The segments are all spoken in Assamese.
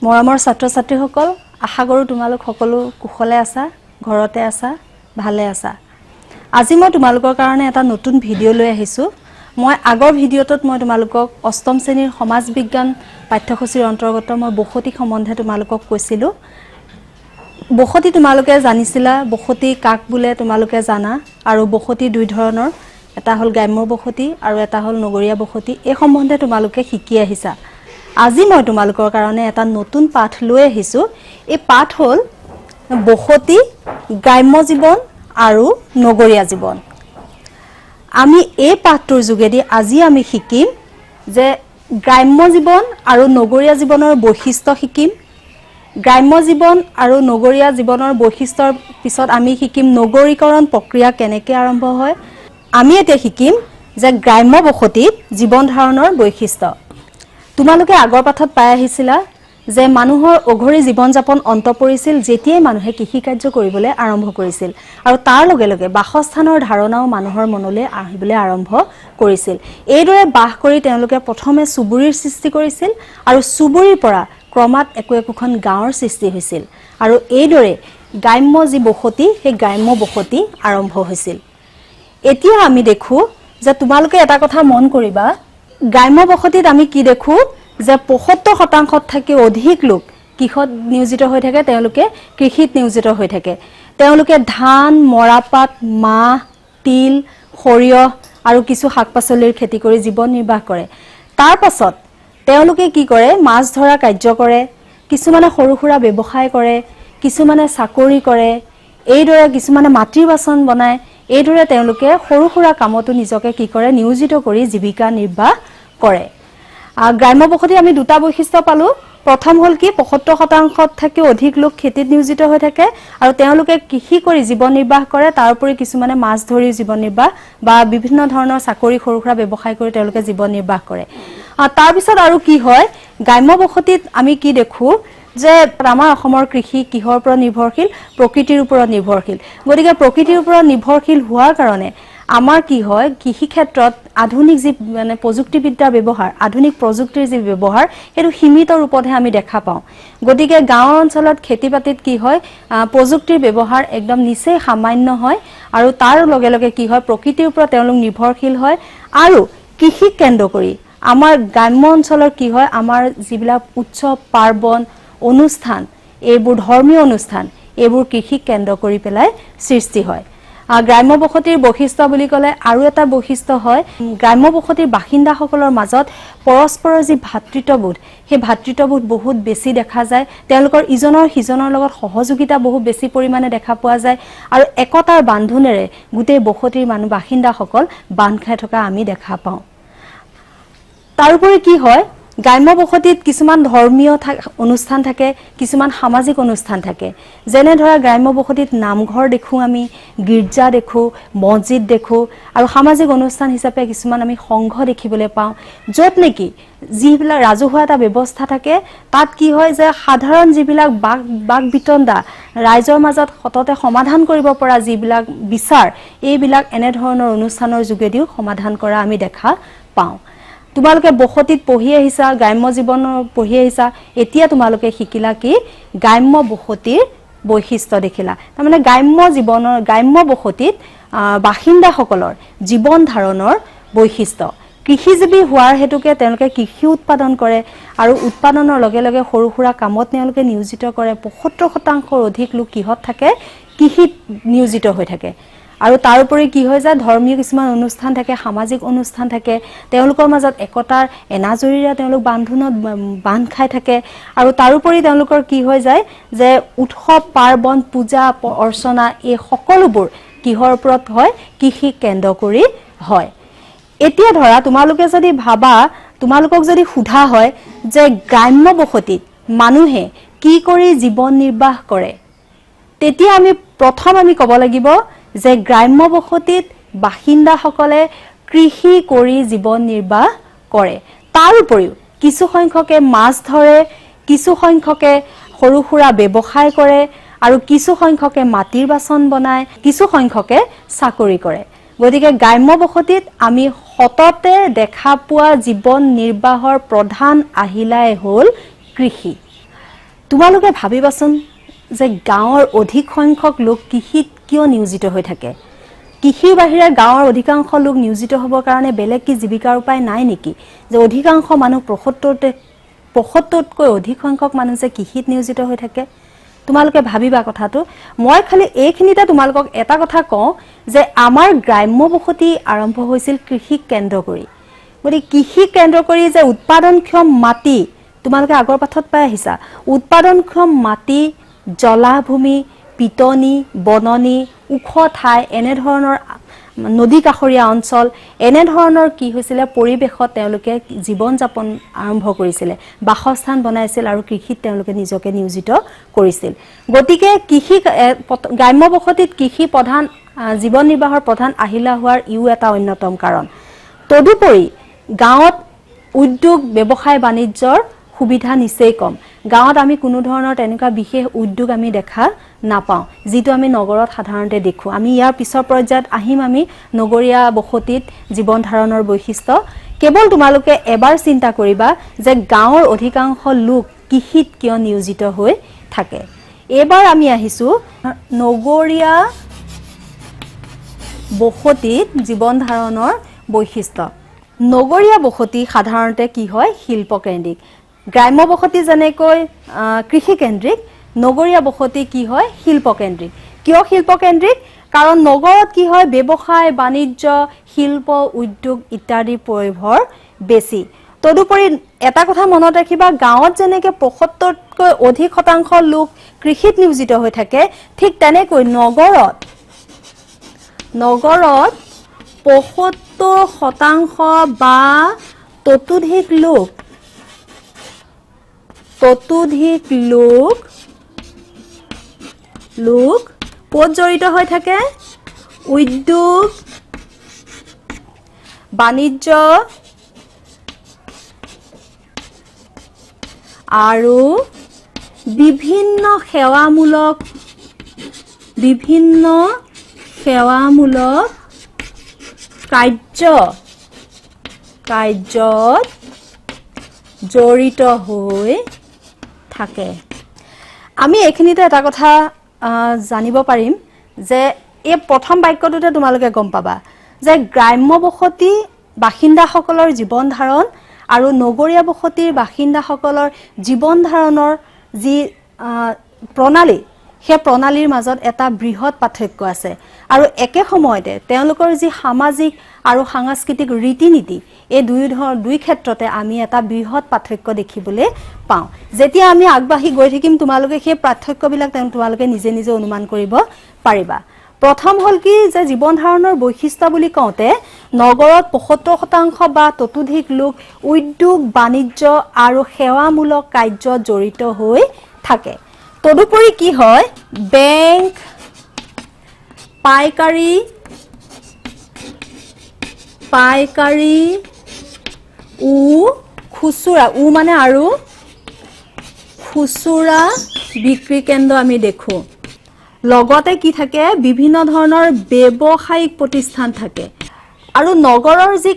মৰমৰ ছাত্ৰ-ছাত্ৰীসকল, আশা কৰোঁ তোমালোক সকলো কুশলে আছা, ঘৰতে আছা, ভালে আছা। আজি মই তোমালোকৰ কাৰণে এটা নতুন ভিডিঅ' লৈ আহিছোঁ। মই আগৰ ভিডিঅ'টোত মই তোমালোকক অষ্টম শ্ৰেণীৰ সমাজ বিজ্ঞান পাঠ্যসূচীৰ অন্তৰ্গত মই বসতি সম্বন্ধে তোমালোকক কৈছিলোঁ। বসতি তোমালোকে জানিছিলা, বসতি কাক বোলে তোমালোকে জানা, আৰু বসতি দুই ধৰণৰ, এটা হ'ল গ্ৰাম্য বসতি আৰু এটা হ'ল নগৰীয়া বসতি। এই সম্বন্ধে তোমালোকে শিকি আহিছা। আজি মই তোমালোকৰ কাৰণে এটা নতুন পাঠ লৈ আহিছোঁ। এই পাঠ হ'ল বসতি, গ্ৰাম্য জীৱন আৰু নগৰীয়া জীৱন। আমি এই পাঠটোৰ যোগেদি আজি আমি শিকিম যে গ্ৰাম্য জীৱন আৰু নগৰীয়া জীৱনৰ বৈশিষ্ট্য শিকিম। গ্ৰাম্য জীৱন আৰু নগৰীয়া জীৱনৰ বৈশিষ্ট্যৰ পিছত আমি শিকিম নগৰীকৰণ প্ৰক্ৰিয়া কেনেকৈ আৰম্ভ হয়। আমি এতিয়া শিকিম যে গ্ৰাম্য বসতিত জীৱন ধাৰণৰ বৈশিষ্ট্য। তোমালোকে আগৰ পাঠত পাই আহিছিলা যে মানুহৰ অঘৰী জীৱন যাপন অন্ত পৰিছিল যেতিয়াই মানুহে কৃষি কাৰ্য কৰিবলৈ আৰম্ভ কৰিছিল, আৰু তাৰ লগে লগে বাসস্থানৰ ধাৰণাও মানুহৰ মনলৈ আহিবলৈ আৰম্ভ কৰিছিল। এইদৰে বাস কৰি তেওঁলোকে প্ৰথমে চুবুৰীৰ সৃষ্টি কৰিছিল, আৰু চুবুৰীৰ পৰা ক্ৰমাৎ একোখন গাঁৱৰ সৃষ্টি হৈছিল, আৰু এইদৰে গ্ৰাম্য যি বসতি সেই গ্ৰাম্য বসতি আৰম্ভ হৈছিল। এতিয়া আমি দেখোঁ যে তোমালোকে এটা কথা মন কৰিবা, গ্ৰাম্য বসতিত আমি কি দেখোঁ যে ৭৫% থাকি অধিক লোক কিহত নিয়োজিত হৈ থাকে, তেওঁলোকে কৃষিত নিয়োজিত হৈ থাকে। তেওঁলোকে ধান, মৰাপাট, মাহ, তিল, সৰিয়হ আৰু কিছু শাক পাচলিৰ খেতি কৰি জীৱন নিৰ্বাহ কৰে। তাৰ পাছত তেওঁলোকে কি কৰে, মাছ ধৰা কাৰ্য কৰে, কিছুমানে সৰু সুৰা ব্যৱসায় কৰে, কিছুমানে চাকৰি কৰে, এইদৰে কিছুমানে মাটিৰ বাচন বনায়। এইদৰে তেওঁলোকে সৰু সুৰা কামতো নিজকে কি কৰে, নিয়োজিত কৰি জীৱিকা নিৰ্বাহ কৰে। গ্ৰাম্য বসতিত আমি দুটা বৈশিষ্ট্য পালোঁ। প্ৰথম হ'ল কি, ৭৫% থাকি অধিক লোক খেতিত নিয়োজিত হৈ থাকে, আৰু তেওঁলোকে কৃষি কৰি জীৱন নিৰ্বাহ কৰে। তাৰ উপৰি কিছুমানে মাছ ধৰি জীৱন নিৰ্বাহ বা বিভিন্ন ধৰণৰ চাকৰি সৰু সুৰা ব্যৱসায় কৰি তেওঁলোকে জীৱন নিৰ্বাহ কৰে। তাৰপিছত আৰু কি হয়, গ্ৰাম্য বসতিত আমি কি দেখোঁ যে আমাৰ অসমৰ কৃষি কিহৰ ওপৰত নিৰ্ভৰশীল, প্ৰকৃতিৰ ওপৰত নিৰ্ভৰশীল। গতিকে প্ৰকৃতিৰ ওপৰত নিৰ্ভৰশীল হোৱাৰ কাৰণে আমাৰ কি হয়, কৃষি ক্ষেত্ৰত আধুনিক যি প্ৰযুক্তিবিদ্যাৰ ব্যৱহাৰ, আধুনিক প্ৰযুক্তিৰ যি ব্যৱহাৰ, সেইটো সীমিত ৰূপতহে আমি দেখা পাওঁ। গতিকে গাঁও অঞ্চলত খেতি বাতিত কি হয়, প্ৰযুক্তিৰ ব্যৱহাৰ একদম নিচেই সামান্য হয়, আৰু তাৰ লগে লগে কি হয়, প্ৰকৃতিৰ ওপৰত তেওঁলোক নিৰ্ভৰশীল হয়। আৰু কৃষিক কেন্দ্ৰ কৰি আমাৰ গ্ৰাম্য অঞ্চলৰ কি হয়, আমাৰ যিবিলাক উৎসৱ পাৰ্বণ অনুষ্ঠান, এইবোৰ ধৰ্মীয় অনুষ্ঠান, এইবোৰ কৃষিক কেন্দ্ৰ কৰি পেলাই সৃষ্টি হয়। গ্ৰাম্য বসতিৰ বৈশিষ্ট্য বুলি ক'লে আৰু এটা বৈশিষ্ট্য হয়, গ্ৰাম্য বসতিৰ বাসিন্দাসকলৰ মাজত পৰস্পৰৰ যি ভাতৃত্ববোধ, সেই ভাতৃত্ববোধ বহুত বেছি দেখা যায়। তেওঁলোকৰ ইজনৰ সিজনৰ লগত সহযোগিতা বহুত বেছি পৰিমাণে দেখা পোৱা যায়, আৰু একতাৰ বান্ধোনেৰে গোটেই বসতিৰ বাসিন্দাসকল বান্ধ খাই থকা আমি দেখা পাওঁ। তাৰোপৰি কি হয়, গ্ৰাম্য বসতিত কিছুমান ধৰ্মীয় অনুষ্ঠান থাকে, কিছুমান সামাজিক অনুষ্ঠান থাকে। যেনে ধৰা গ্ৰাম্য বসতিত নামঘৰ দেখোঁ, আমি গীৰ্জা দেখোঁ, মছজিদ দেখোঁ, আৰু সামাজিক অনুষ্ঠান হিচাপে কিছুমান আমি সংঘ দেখিবলৈ পাওঁ, য'ত নেকি যিবিলাক ৰাজহুৱা এটা ব্যৱস্থা থাকে, তাত কি হয় যে সাধাৰণ যিবিলাক বাক বিতণ্ডা, ৰাইজৰ মাজত সততে সমাধান কৰিব পৰা যিবিলাক বিচাৰ, এইবিলাক এনেধৰণৰ অনুষ্ঠানৰ যোগেদিও সমাধান কৰা আমি দেখা পাওঁ। তোমালোকে বসতিত পঢ়ি আহিছা, গ্ৰাম্য জীৱনৰ পঢ়ি আহিছা, এতিয়া তোমালোকে শিকিলা কি, গ্ৰাম্য বসতিৰ বৈশিষ্ট্য দেখিলা। তাৰমানে গ্ৰাম্য বসতিত বাসিন্দাসকলৰ জীৱন ধাৰণৰ বৈশিষ্ট্য। কৃষিজীৱী হোৱাৰ হেতুকে তেওঁলোকে কৃষি উৎপাদন কৰে, আৰু উৎপাদনৰ লগে লগে সৰু সুৰা কামত তেওঁলোকে নিয়োজিত কৰে। ৭৫%ৰ অধিক লোক কিহত থাকে, কৃষিত নিয়োজিত হৈ থাকে। আৰু তাৰোপৰি কি হৈ যায়, ধৰ্মীয় কিছুমান অনুষ্ঠান থাকে, সামাজিক অনুষ্ঠান থাকে, তেওঁলোকৰ মাজত একতাৰ এনাজৰীৰে তেওঁলোক বান্ধ খাই থাকে। আৰু তাৰোপৰি তেওঁলোকৰ কি হৈ যায় যে উৎসৱ পাৰ্বণ, পূজা অৰ্চনা, এই সকলোবোৰ কিহৰ ওপৰত হয়, কৃষি কেন্দ্ৰ কৰি হয়। এতিয়া ধৰা তোমালোকে যদি ভাবা, তোমালোকক যদি সোধা হয় যে গ্ৰাম্য বসতিত মানুহে কি কৰি জীৱন নিৰ্বাহ কৰে, তেতিয়া আমি প্ৰথম ক'ব লাগিব যে গ্ৰাম্য বসতিত বাসিন্দাসকলে কৃষি কৰি জীৱন নিৰ্বাহ কৰে। তাৰ উপৰিও কিছু সংখ্যকে মাছ ধৰে, কিছু সংখ্যকে সৰু সুৰা ব্যৱসায় কৰে, আৰু কিছু সংখ্যকে মাটিৰ বাচন বনায়, কিছু সংখ্যকে চাকৰি কৰে। গতিকে গ্ৰাম্য বসতিত আমি সততে দেখা পোৱা জীৱন নিৰ্বাহৰ প্ৰধান আহিলাই হ'ল কৃষি। তোমালোকে ভাবিবাচোন যে গাঁৱৰ অধিক সংখ্যক লোক কৃষিত কিয় নিয়োজিত হৈ থাকে কৃষিৰ বাহিৰে গাঁৱৰ অধিকাংশ লোক নিয়োজিত হ'বৰ কাৰণে বেলেগ কি জীৱিকাৰ উপায় নাই নেকি যে অধিকাংশ মানুহ ৭৫তকৈ অধিক সংখ্যক মানুহ যে কৃষিত নিয়োজিত হৈ থাকে তোমালোকে ভাবিবা কথাটো মই খালি এইখিনিতে তোমালোকক এটা কথা কওঁ যে আমাৰ গ্ৰাম্য বসতি আৰম্ভ হৈছিল কৃষি কেন্দ্ৰ কৰি গতি কৃষি কেন্দ্ৰ কৰি যে উৎপাদনক্ষম মাটি তোমালোকে আগৰ পাঠত পাই আহিছা উৎপাদনক্ষম মাটি জলাভূমি পিতনি বননি উখ ঠাই এনে ধৰণৰ নদী কাষৰীয়া অঞ্চল এনে ধৰণৰ কি হৈছিল পৰিবেশত তেওঁলোকে জীৱন যাপন আৰম্ভ কৰিছিল বাসস্থান বনাইছিল আৰু কৃষিত তেওঁলোকে নিজকে নিয়োজিত কৰিছিল গতিকে কৃষি গ্ৰাম্য বসতিত কৃষি প্ৰধান জীৱন নিৰ্বাহৰ প্ৰধান আহিলা হোৱাৰ ইউ এটা অন্যতম কাৰণ তদুপৰি গাঁৱত উদ্যোগ ব্যৱসায় বাণিজ্যৰ সুবিধা নিশ্চয় কম গাঁৱত আমি কোনো ধৰণৰ তেনেকুৱা বিশেষ উদ্যোগ আমি দেখা নাপাওঁ যেটো আমি নগৰত সাধাৰণতে দেখো আমি ইয়াৰ পিছৰ পৰ্যায়ত আহিম আমি নগৰীয়া বসতিত জীৱন ধাৰণৰ বৈশিষ্ট্য কেৱল তোমালোকে এবাৰ চিন্তা কৰিবা যে গাঁৱৰ অধিকাংশ লোক কৃষিত কিয় নিয়োজিত হৈ থাকে এবাৰ আমি আহিছো নগৰীয়া বসতিত জীৱন ধাৰণৰ বৈশিষ্ট্য নগৰীয়া বসতি সাধাৰণতে কি হয় শিল্পকেন্দ্ৰিক গ্ৰাম্য বসতি যেনেকৈ কৃষি কেন্দ্ৰিক নগৰীয়া বসতি কি হয় শিল্পকেন্দ্ৰিক কিয় শিল্পকেন্দ্ৰিক কাৰণ নগৰত কি হয় ব্যৱসায় বাণিজ্য শিল্প উদ্যোগ ইত্যাদি পৰিভৰ বেছি তদুপৰি এটা কথা মনত ৰাখিবা গাঁৱত যেনেকৈ ৭৫তকৈ অধিক শতাংশ লোক কৃষিত নিয়োজিত হৈ থাকে ঠিক তেনেকৈ নগৰত ৭৫% বা ততোধিক লোক ক'ত জড়িত হৈ থাকে উদ্যোগ বাণিজ্য আৰু বিভিন্ন সেৱামূলক কাৰ্যত জড়িত হৈ থাকে আমি এইখিনিতে এটা কথা জানিব পাৰিম যে এই প্ৰথম বাক্যটোতে তোমালোকে গম পাবা যে গ্ৰাম্য বসতি বাসিন্দাসকলৰ জীৱন ধাৰণ আৰু নগৰীয়া বসতিৰ বাসিন্দাসকলৰ জীৱন ধাৰণৰ যি প্ৰণালী সেই প্ৰণালীৰ মাজত এটা বৃহৎ পাৰ্থক্য আছে আৰু একে সময়তে তেওঁলোকৰ যি সামাজিক আৰু সাংস্কৃতিক ৰীতি-নীতি এই দুই ক্ষেত্ৰতে আমি এটা বৃহৎ পাৰ্থক্য দেখিবলৈ পাওঁ যেতিয়া আমি আগবাঢ়ি গৈ থাকিম তোমালোকে সেই পাৰ্থক্যবিলাক তোমালোকে নিজে নিজে অনুমান কৰিব পাৰিবা প্ৰথম হল কি যে জীৱন ধাৰণৰ বৈশিষ্ট্য বুলি কওঁতে নগৰত ৭৫% বা ততোধিক লোক উদ্যোগ বাণিজ্য আৰু সেৱামূলক কাৰ্যত জড়িত হৈ থাকে তদুপৰি কি হয় বেংক পাইকাৰী খুচুৰা মানে আৰু খুচুৰা বিক্ৰী কেন্দ্ৰ আমি দেখো লগতে কি থাকে বিভিন্ন ধৰণৰ ব্যৱসায়িক প্ৰতিষ্ঠান থাকে আৰু নগৰৰ যি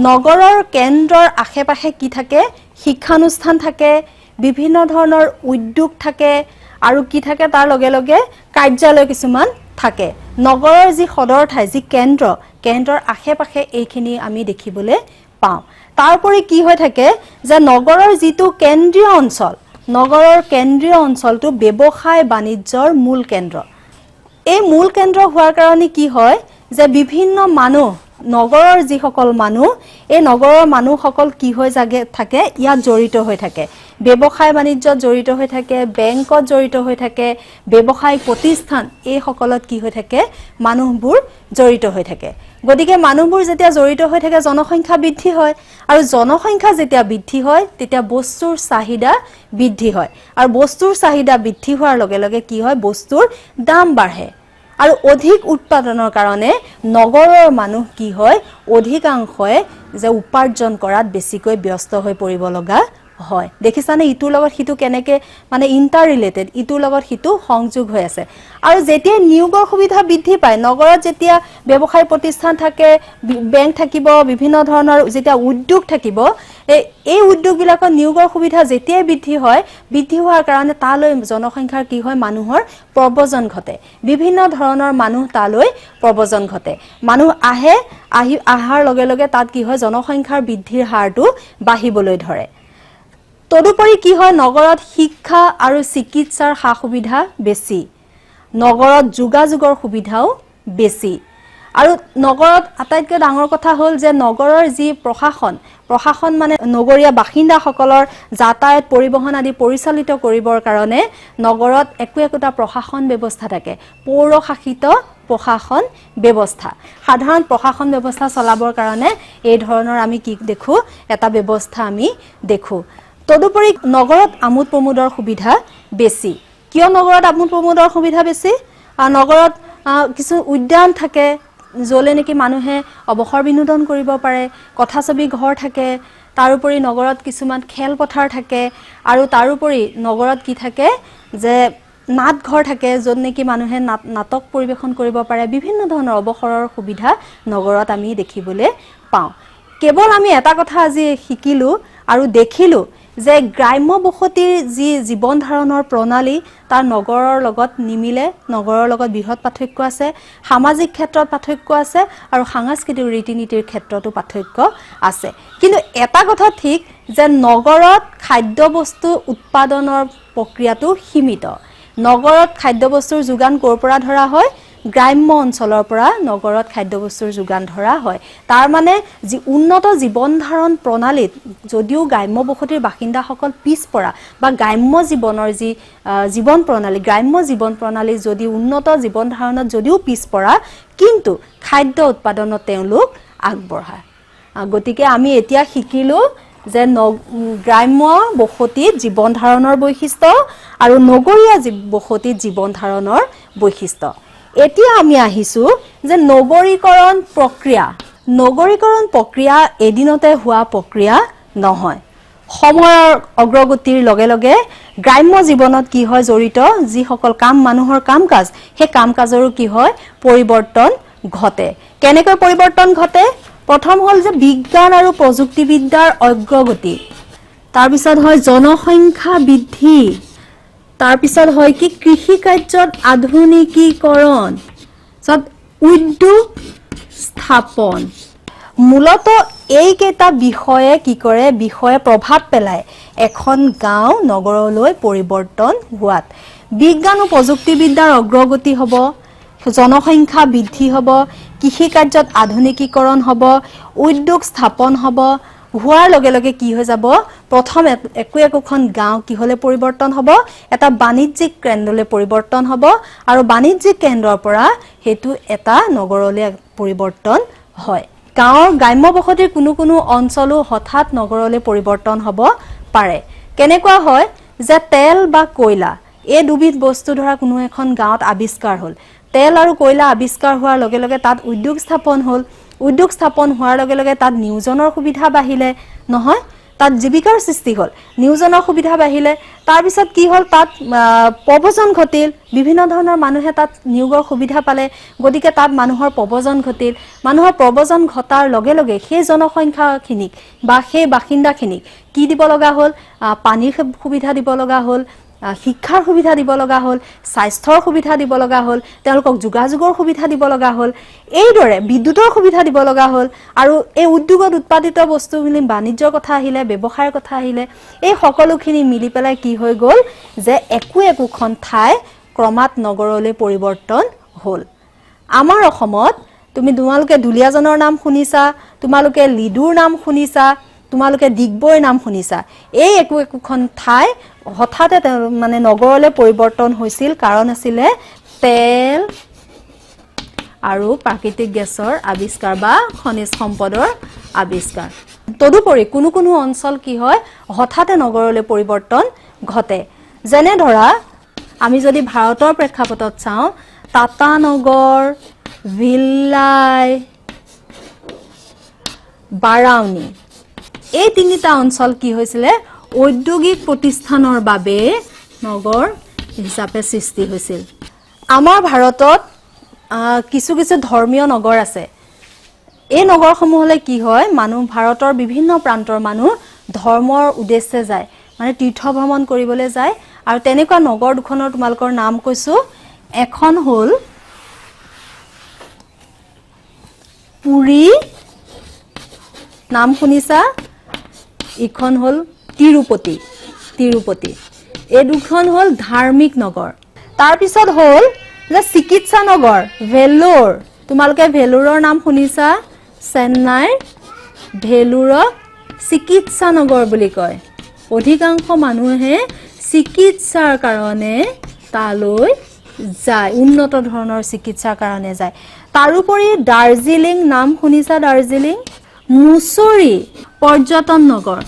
নগৰৰ কেন্দ্ৰৰ আশে-পাশে কি থাকে শিক্ষানুষ্ঠান থাকে বিভিন্ন ধৰণৰ উদ্যোগ থাকে আৰু কি থাকে তাৰ লগে লগে কাৰ্যালয় কিছুমান থাকে নগৰৰ যি সদৰ ঠাই যি কেন্দ্ৰৰ আশে-পাশে এইখিনি আমি দেখিবলৈ পাওঁ তাৰোপৰি কি হৈ থাকে যে নগৰৰ যিটো কেন্দ্ৰীয় অঞ্চলটো ব্যৱসায় বাণিজ্যৰ মূল কেন্দ্ৰ এই মূল কেন্দ্ৰ হোৱাৰ কাৰণে কি হয় যে বিভিন্ন মানুহ নগৰৰ যিসকল মানুহ এই নগৰৰ মানুহসকল কি হৈ থাকে ইয়াত জড়িত হৈ থাকে ব্যৱসায় বাণিজ্যত জড়িত হৈ থাকে বেংকত জড়িত হৈ থাকে ব্যৱসায়িক প্ৰতিষ্ঠান এই সকলত কি হৈ থাকে মানুহবোৰ জড়িত হৈ থাকে গতিকে মানুহবোৰ যেতিয়া জড়িত হৈ থাকে জনসংখ্যা বৃদ্ধি হয় আৰু জনসংখ্যা যেতিয়া বৃদ্ধি হয় তেতিয়া বস্তুৰ চাহিদা বৃদ্ধি হয় আৰু বস্তুৰ চাহিদা বৃদ্ধি হোৱাৰ লগে লগে কি হয় বস্তুৰ দাম বাঢ়ে আৰু অধিক উৎপাদনৰ কাৰণে নগৰৰ মানুহ কি হয় অধিকাংশই যে উপাৰ্জন কৰাত বেছিকৈ ব্যস্ত হৈ পৰিব লগা হয় দেখিছানে ইটোৰ লগত হিটো কেনেকে মানে ইন্টাৰ ৰিলেটেড ইটোৰ লগত হিটো সংযোগ হৈ আছে আৰু যেতিয়া নিয়োগৰ সুবিধা বৃদ্ধি পায় নগৰত যেতিয়া ব্যৱসায় প্ৰতিষ্ঠান থাকে বেংক থাকিব বিভিন্ন ধৰণৰ যেতিয়া উদ্যোগ থাকিব এই উদ্যোগবিলাকৰ নিয়োগৰ সুবিধা যেতিয়া বৃদ্ধি হোৱাৰ কাৰণে তালৈ জনসংখ্যাৰ কি হয় মানুহৰ প্ৰব্ৰজন ঘটে বিভিন্ন ধৰণৰ মানুহ তালৈ প্ৰব্ৰজন ঘটে মানুহ আহাৰ লগে লগে তাত কি হয় জনসংখ্যাৰ বৃদ্ধিৰ হাৰটো বাঢ়িবলৈ ধৰে তদুপৰি কি হয় নগৰত শিক্ষা আৰু চিকিৎসাৰ সা-সুবিধা বেছি নগৰত যোগাযোগৰ সুবিধাও বেছি আৰু নগৰত আটাইতকৈ ডাঙৰ কথা হ'ল যে নগৰৰ যি প্ৰশাসন মানে নগৰীয়া বাসিন্দাসকলৰ যাতায়াত পৰিবহণ আদি পৰিচালিত কৰিবৰ কাৰণে নগৰত একোটা প্ৰশাসন ব্যৱস্থা থাকে পৌৰ শাসিত প্ৰশাসন ব্যৱস্থা সাধাৰণ প্ৰশাসন ব্যৱস্থা চলাবৰ কাৰণে এই ধৰণৰ আমি কি দেখো এটা ব্যৱস্থা আমি দেখো তদুপৰি নগৰত আমোদ প্ৰমোদৰ সুবিধা বেছি কিয় নগৰত আমোদ প্ৰমোদৰ সুবিধা বেছি নগৰত কিছু উদ্যান থাকে জলে নেকি মানুহে অৱসৰ বিনোদন কৰিব পাৰে কথাছবি ঘৰ থাকে তাৰোপৰি নগৰত কিছুমান খেল পথাৰ থাকে আৰু তাৰোপৰি নগৰত কি থাকে যে নাট ঘৰ থাকে য'ত নেকি মানুহে নাটক পৰিবেশন কৰিব পাৰে বিভিন্ন ধৰণৰ অৱসৰৰ সুবিধা নগৰত আমি দেখিবলৈ পাওঁ কেৱল আমি এটা কথা আজি শিকিলো আৰু দেখিলো যে গ্ৰাম্য বসতিৰ যি জীৱন ধাৰণৰ প্ৰণালী তাৰ নগৰৰ লগত নিমিলে নগৰৰ লগত বৃহৎ পাৰ্থক্য আছে সামাজিক ক্ষেত্ৰত পাৰ্থক্য আছে আৰু সাংস্কৃতিক ৰীতি-নীতিৰ ক্ষেত্ৰতো পাৰ্থক্য আছে কিন্তু এটা কথা ঠিক যে নগৰত খাদ্যবস্তু উৎপাদনৰ প্ৰক্ৰিয়াটো সীমিত নগৰত খাদ্যবস্তুৰ যোগান ক'ৰ পৰা ধৰা হয় গ্ৰাম্য অঞ্চলৰ পৰা নগৰত খাদ্যবস্তুৰ যোগান ধৰা হয় তাৰ মানে যি উন্নত জীৱন ধাৰণ প্ৰণালীত যদিও গ্ৰাম্য বসতিৰ বাসিন্দাসকল পিছপৰা বা গ্ৰাম্য জীৱনৰ যি জীৱন প্ৰণালী যদি উন্নত জীৱন ধাৰণত যদিও পিছপৰা কিন্তু খাদ্য উৎপাদনত তেওঁলোক আগবঢ়া গতিকে আমি এতিয়া শিকিলো যে গ্ৰাম্য বসতিত জীৱন ধাৰণৰ বৈশিষ্ট্য আৰু নগৰীয়া বসতিত জীৱন ধাৰণৰ বৈশিষ্ট্য এতিয়া আমি আহিছো যে নগৰীকৰণ প্ৰক্ৰিয়া এদিনতে হোৱা প্ৰক্ৰিয়া নহয় সময়ৰ অগ্ৰগতিৰ লগে লগে গ্ৰাম্য জীৱনত কি হয় জড়িত যিসকল মানুহৰ কাম-কাজ সেই কাম-কাজৰো কি হয় পৰিৱৰ্তন ঘটে কেনেকৈ পৰিৱৰ্তন ঘটে প্ৰথম হ'ল যে বিজ্ঞান আৰু প্ৰযুক্তিবিদ্যাৰ অগ্ৰগতি তাৰ পিছত হয় জনসংখ্যা বৃদ্ধি তাৰ পিছত হয় কি কৃষি কাৰ্যত আধুনিকীকৰণ সব উদ্যোগ স্থাপন মূলত এই কেইটা বিষয়ে কি কৰে প্ৰভাৱ পেলায় এখন গাঁও নগৰলৈ পৰিৱৰ্তন হোৱাত বিজ্ঞান আৰু প্ৰযুক্তিবিদ্যাৰ অগ্ৰগতি হ'ব জনসংখ্যা বৃদ্ধি হ'ব কৃষি কাৰ্যত আধুনিকীকৰণ হ'ব উদ্যোগ স্থাপন হ'ব হোৱাৰ লগে লগে কি হৈ যাব প্ৰথম একোখন গাঁও কি হলে পৰিৱৰ্তন হ'ব এটা বাণিজ্যিক কেন্দ্ৰলৈ পৰিৱৰ্তন হ'ব আৰু বাণিজ্যিক কেন্দ্ৰৰ পৰা হেতু এটা নগৰলৈ পৰিৱৰ্তন হয় গাঁৱৰ গ্ৰাম্য বসতিৰ কোনো অঞ্চলো হঠাৎ নগৰলৈ পৰিৱৰ্তন হ'ব পাৰে কেনেকুৱা হয় যে তেল বা কয়লা এই দুবিধ বস্তু ধৰা কোনো এখন গাঁৱত আৱিষ্কাৰ হ'ল তেল আৰু কয়লা আৱিষ্কাৰ হোৱাৰ লগে লগে তাত উদ্যোগ স্থাপন হোৱাৰ লগে লগে তাত নিয়োজনৰ সুবিধা বাঢ়িলে নহয় তাত জীৱিকাৰ সৃষ্টি হ'ল নিয়োজনৰ সুবিধা বাঢ়িলে তাৰ পিছত কি হ'ল তাত প্ৰব্ৰজন ঘটিল বিভিন্ন ধৰণৰ মানুহে তাত নিয়োগৰ সুবিধা পালে গতিকে তাত মানুহৰ প্ৰব্ৰজন ঘটাৰ লগে লগে সেই জনসংখ্যাখিনিক বা সেই বাসিন্দাখিনিক কি দিব লগা হ'ল পানীৰ সুবিধা দিব লগা হ'ল শিক্ষাৰ সুবিধা দিব লগা হ'ল স্বাস্থ্যৰ সুবিধা দিব লগা হ'ল তেওঁলোকক যোগাযোগৰ সুবিধা দিব লগা হ'ল এইদৰে বিদ্যুতৰ সুবিধা দিব লগা হ'ল আৰু এই উদ্যোগত উৎপাদিত বস্তুখিনি বাণিজ্যৰ কথা আহিলে ব্যৱসায়ৰ কথা আহিলে এই সকলোখিনি মিলি পেলাই কি হৈ গ'ল যে একোখন ঠাই ক্ৰমাৎ নগৰলৈ পৰিৱৰ্তন হ'ল আমাৰ অসমত তোমালোকে দুলীয়াজনৰ নাম শুনিছা তোমালোকে লিডুৰ নাম শুনিছা তোমালোকে ডিগবৈৰ নাম শুনিছা এই একোখন ঠাই হঠাতে মানে নগৰলৈ পৰিৱৰ্তন হৈছিল কাৰণ আছিলে তেল আৰু প্ৰাকৃতিক গেছৰ আৱিষ্কাৰ বা খনিজ সম্পদৰ আৱিষ্কাৰ তদুপৰি কোনো অঞ্চল কি হয় হঠাতে নগৰলৈ পৰিৱৰ্তন ঘটে যেনে ধৰা আমি যদি ভাৰতৰ প্ৰেক্ষাপটত চাওঁ টাটানগৰ ভিলাই বাৰাউনি এই তিনিটা অঞ্চল কি হৈছিলে ঔদ্যোগিক প্ৰতিষ্ঠানৰ বাবে নগৰ হিচাপে সৃষ্টি হৈছিল আমাৰ ভাৰতত কিছু কিছু ধৰ্মীয় নগৰ আছে এই নগৰসমূহলে কি হয় মানুহ ভাৰতৰ বিভিন্ন প্ৰান্তৰ মানুহ ধৰ্মৰ উদ্দেশ্যে যায় মানে তীৰ্থ ভ্ৰমণ কৰিবলৈ যায় আৰু তেনেকুৱা নগৰ দুখনৰ তোমালকৰ নাম কৈছো এখন হল পুৰী নাম শুনিছা ইখন হল তিৰুপতি এই দুখন হল ধাৰ্মিক নগৰ তাৰ পিছত হল যে চিকিৎসা নগৰ ভেলোৰ তোমালকে ভেলোৰৰ নাম শুনিছা চেন্নাইৰ ভেলোৰক চিকিৎসা নগৰ বুলি কয় অধিকাংশ মানুহে চিকিৎসাৰ কাৰণে তালৈ যায় উন্নত ধৰণৰ চিকিৎসাৰ কাৰণে যায় তাৰোপৰি দাৰ্জিলিং নাম শুনিছা দাৰ্জিলিং মুছৰি পৰ্যটন নগৰ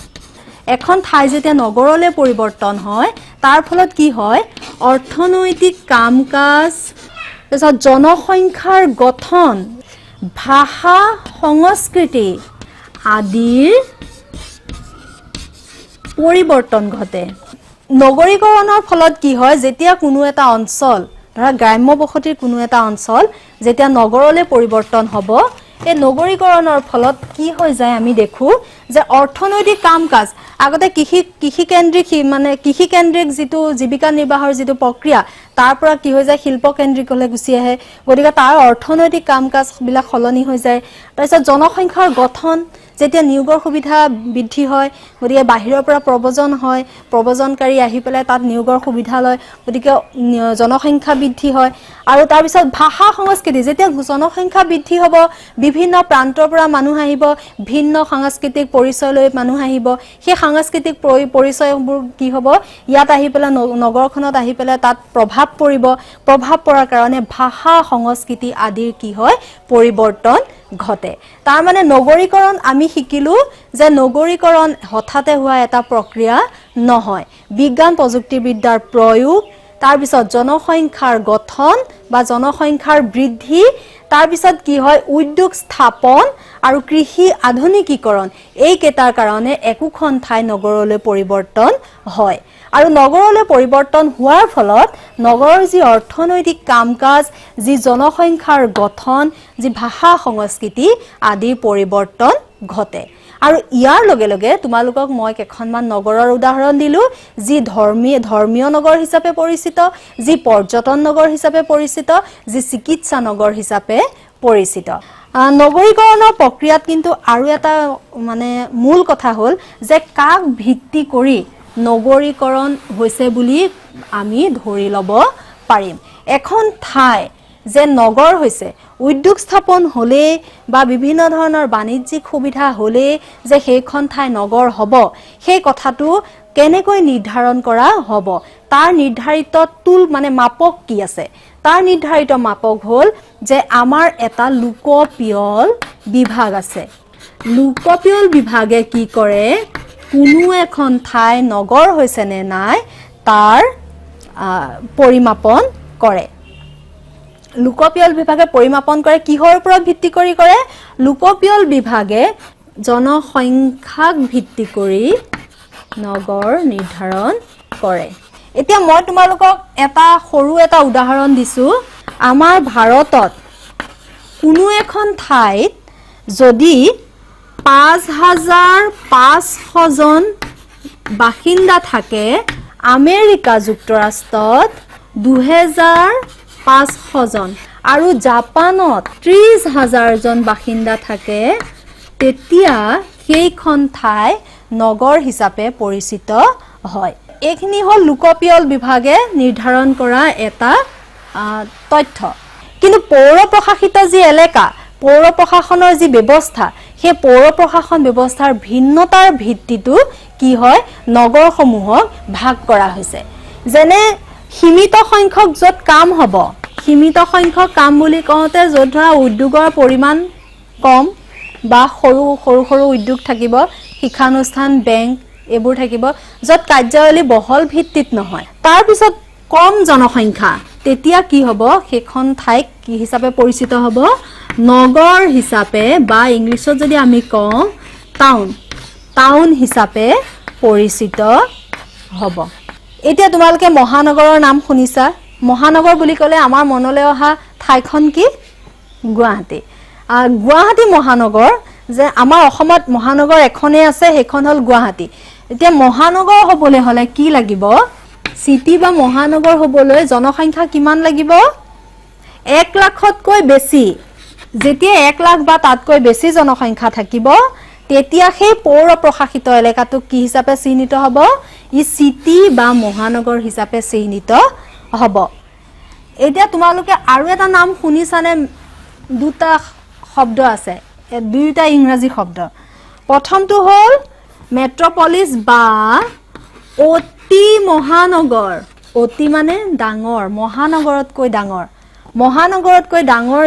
এখন ঠাই যেতিয়া নগৰলৈ পৰিৱৰ্তন হয় তাৰ ফলত কি হয় অৰ্থনৈতিক কাম-কাজ তাৰপিছত জনসংখ্যাৰ গঠন ভাষা সংস্কৃতি আদিৰ পৰিৱৰ্তন ঘটে নগৰীকৰণৰ ফলত কি হয় যেতিয়া কোনো এটা অঞ্চল ধৰা গ্ৰাম্য বসতিৰ কোনো এটা অঞ্চল যেতিয়া নগৰলৈ পৰিৱৰ্তন হ'ব এই নগৰীকৰণৰ ফলত কি হৈ যায় আমি দেখো যে অৰ্থনৈতিক কাম-কাজ আগতে কৃষি কেন্দ্ৰিক যেটো জীৱিকা নিৰ্বাহৰ যেটো প্ৰক্ৰিয়া তাৰ পৰা কি হৈ যায় শিল্প কেন্দ্ৰিকলৈ গুচি আহে গতিকে তাৰ অৰ্থনৈতিক কাম-কাজ বিলাক খলনি হৈ যায় তাৰপিছত জনসংখ্যাৰ গঠন যেতিয়া নিয়োগৰ সুবিধা বৃদ্ধি হয় গতিকে বাহিৰৰ পৰা প্ৰব্ৰজনকাৰী আহি পেলাই তাত নিয়োগৰ সুবিধা লয় গতিকে জনসংখ্যা বৃদ্ধি হয় আৰু তাৰ পিছত ভাষা সংস্কৃতি যেতিয়া জনসংখ্যা বৃদ্ধি হ'ব বিভিন্ন প্ৰান্তৰ পৰা মানুহ আহিব ভিন্ন সাংস্কৃতিক পৰিচয় লৈ মানুহ আহিব সেই সাংস্কৃতিক পৰিচয়বোৰ কি হ'ব ইয়াত আহি পেলাই নগৰখনত আহি পেলাই তাত প্ৰভাৱ পৰাৰ কাৰণে ভাষা সংস্কৃতি আদিৰ কি হয় পৰিৱৰ্তন ঘটে তাৰ মানে নগৰীকৰণ আমি শিকিলো যে নগৰীকৰণ হঠাতে হোৱা এটা প্ৰক্ৰিয়া নহয় বিজ্ঞান প্ৰযুক্তিবিদ্যাৰ প্ৰয়োগ তাৰ পিছত জনসংখ্যাৰ গঠন বা জনসংখ্যাৰ বৃদ্ধি তাৰ পিছত কি হয় উদ্যোগ স্থাপন আৰু কৃষি আধুনিকীকৰণ এই কেটাৰ কাৰণে একোখন ঠাই নগৰলৈ পৰিৱৰ্তন হয় আৰু নগৰলৈ পৰিৱৰ্তন হোৱাৰ ফলত নগৰৰ যি অৰ্থনৈতিক কাম-কাজ যি জনসংখ্যাৰ গঠন যি ভাষা সংস্কৃতি আদিৰ পৰিৱৰ্তন ঘটে আৰু ইয়াৰ লগে লগে তোমালোকক মই কেখনমান নগৰৰ উদাহৰণ দিলো যি ধৰ্মীয় নগৰ হিচাপে পৰিচিত যি পৰ্যটন নগৰ হিচাপে পৰিচিত যি চিকিৎসা নগৰ হিচাপে পৰিচিত নগৰীকৰণৰ প্ৰক্ৰিয়াত কিন্তু আৰু এটা মানে মূল কথা হ'ল যে কাক ভিত্তি কৰি নগৰীকৰণ হৈছে বুলি আমি ধৰি ল'ব পাৰিম এখন ঠাই যে নগৰ হৈছে উদ্যোগ স্থাপন হলে বা বিভিন্ন ধৰণৰ বাণিজ্যিক সুবিধা হলে যে সেইখন ঠাই নগৰ হ'ব সেই কথাটো কেনেকৈ নিৰ্ধাৰণ কৰা হ'ব তাৰ নিৰ্ধাৰিত মানে মাপক কি আছে তাৰ নিৰ্ধাৰিত মাপক হ'ল যে আমাৰ এটা লোকপিয়ল বিভাগ আছে লোকপিয়ল বিভাগে কি কৰে কোনো এখন ঠাই নগৰ হৈছে নে নাই তাৰ পৰিমাপন কৰে লোকপিয়ল বিভাগে পৰিমাপন কৰে কিহৰ ওপৰত ভিত্তি কৰি কৰে লোকপিয়ল বিভাগে জনসংখ্যাক ভিত্তি কৰি নগৰ নিৰ্ধাৰণ কৰে এতিয়া মই তোমালোকক সৰু এটা উদাহৰণ দিছো আমাৰ ভাৰতত কোনো এখন ঠাইত যদি ৫৫০০ জন বাসিন্দা থাকে আমেৰিকা যুক্তৰাষ্ট্ৰত ২৫০০ জন আৰু জাপানত ৩০,০০০ জন বাসিন্দা থাকে তেতিয়া সেইখন ঠাই নগৰ হিচাপে পৰিচিত হয় এইখিনি হল লোকপিয়ল বিভাগে নিৰ্ধাৰণ কৰা এটা তথ্য কিন্তু পৌৰ প্ৰশাসিত যি এলেকা পৌৰ প্ৰশাসনৰ যি ব্যৱস্থা সেই পৌৰ প্ৰশাসন ব্যৱস্থাৰ ভিন্নতাৰ ভিত্তিটো কি হয় নগৰসমূহক ভাগ কৰা হৈছে যেনে সীমিত সংখ্যক য'ত কাম হ'ব সীমিত সংখ্যক কাম বুলি কওঁতে য'ত ধৰা উদ্যোগৰ পৰিমাণ কম বা সৰু উদ্যোগ থাকিব শিক্ষানুষ্ঠান বেংক এইবোৰ থাকিব য'ত কাৰ্যাৱলী বহল ভিত্তিত নহয় তাৰ পিছত কম জনসংখ্যা তেতিয়া কি হ'ব সেইখন ঠাইক কি হিচাপে পৰিচিত হ'ব নগৰ হিচাপে বা ইংলিছত যদি আমি কওঁ টাউন হিচাপে পৰিচিত হ'ব এতিয়া তোমালোকে মহানগৰৰ নাম শুনিছা মহানগৰ বুলি ক'লে আমাৰ মনলৈ অহা ঠাইখন কি গুৱাহাটী গুৱাহাটী মহানগৰ যে আমাৰ অসমত মহানগৰ এখনেই আছে সেইখন হ'ল গুৱাহাটী এতিয়া মহানগৰ হ'বলৈ হ'লে কি লাগিব সিটি বা মহানগৰ হ'বলৈ জনসংখ্যা কিমান লাগিব 1 লাখতকৈ বেছি যেতিয়া 1 লাখ বা তাতকৈ বেছি জনসংখ্যা থাকিব তেতিয়া সেই পৌৰ প্ৰশাসিত এলেকাটো কি হিচাপে চিহ্নিত হ'ব ই সিটি বা মহানগৰ হিচাপে চিহ্নিত হ'ব এতিয়া তোমালোকে আৰু এটা নাম শুনিছানে দুটা শব্দ আছে দুইটা ইংৰাজী শব্দ প্ৰথমটো হ'ল মেট্ৰপলিস বা অতি মহানগৰ অতি মানে ডাঙৰ মহানগৰতকৈ ডাঙৰ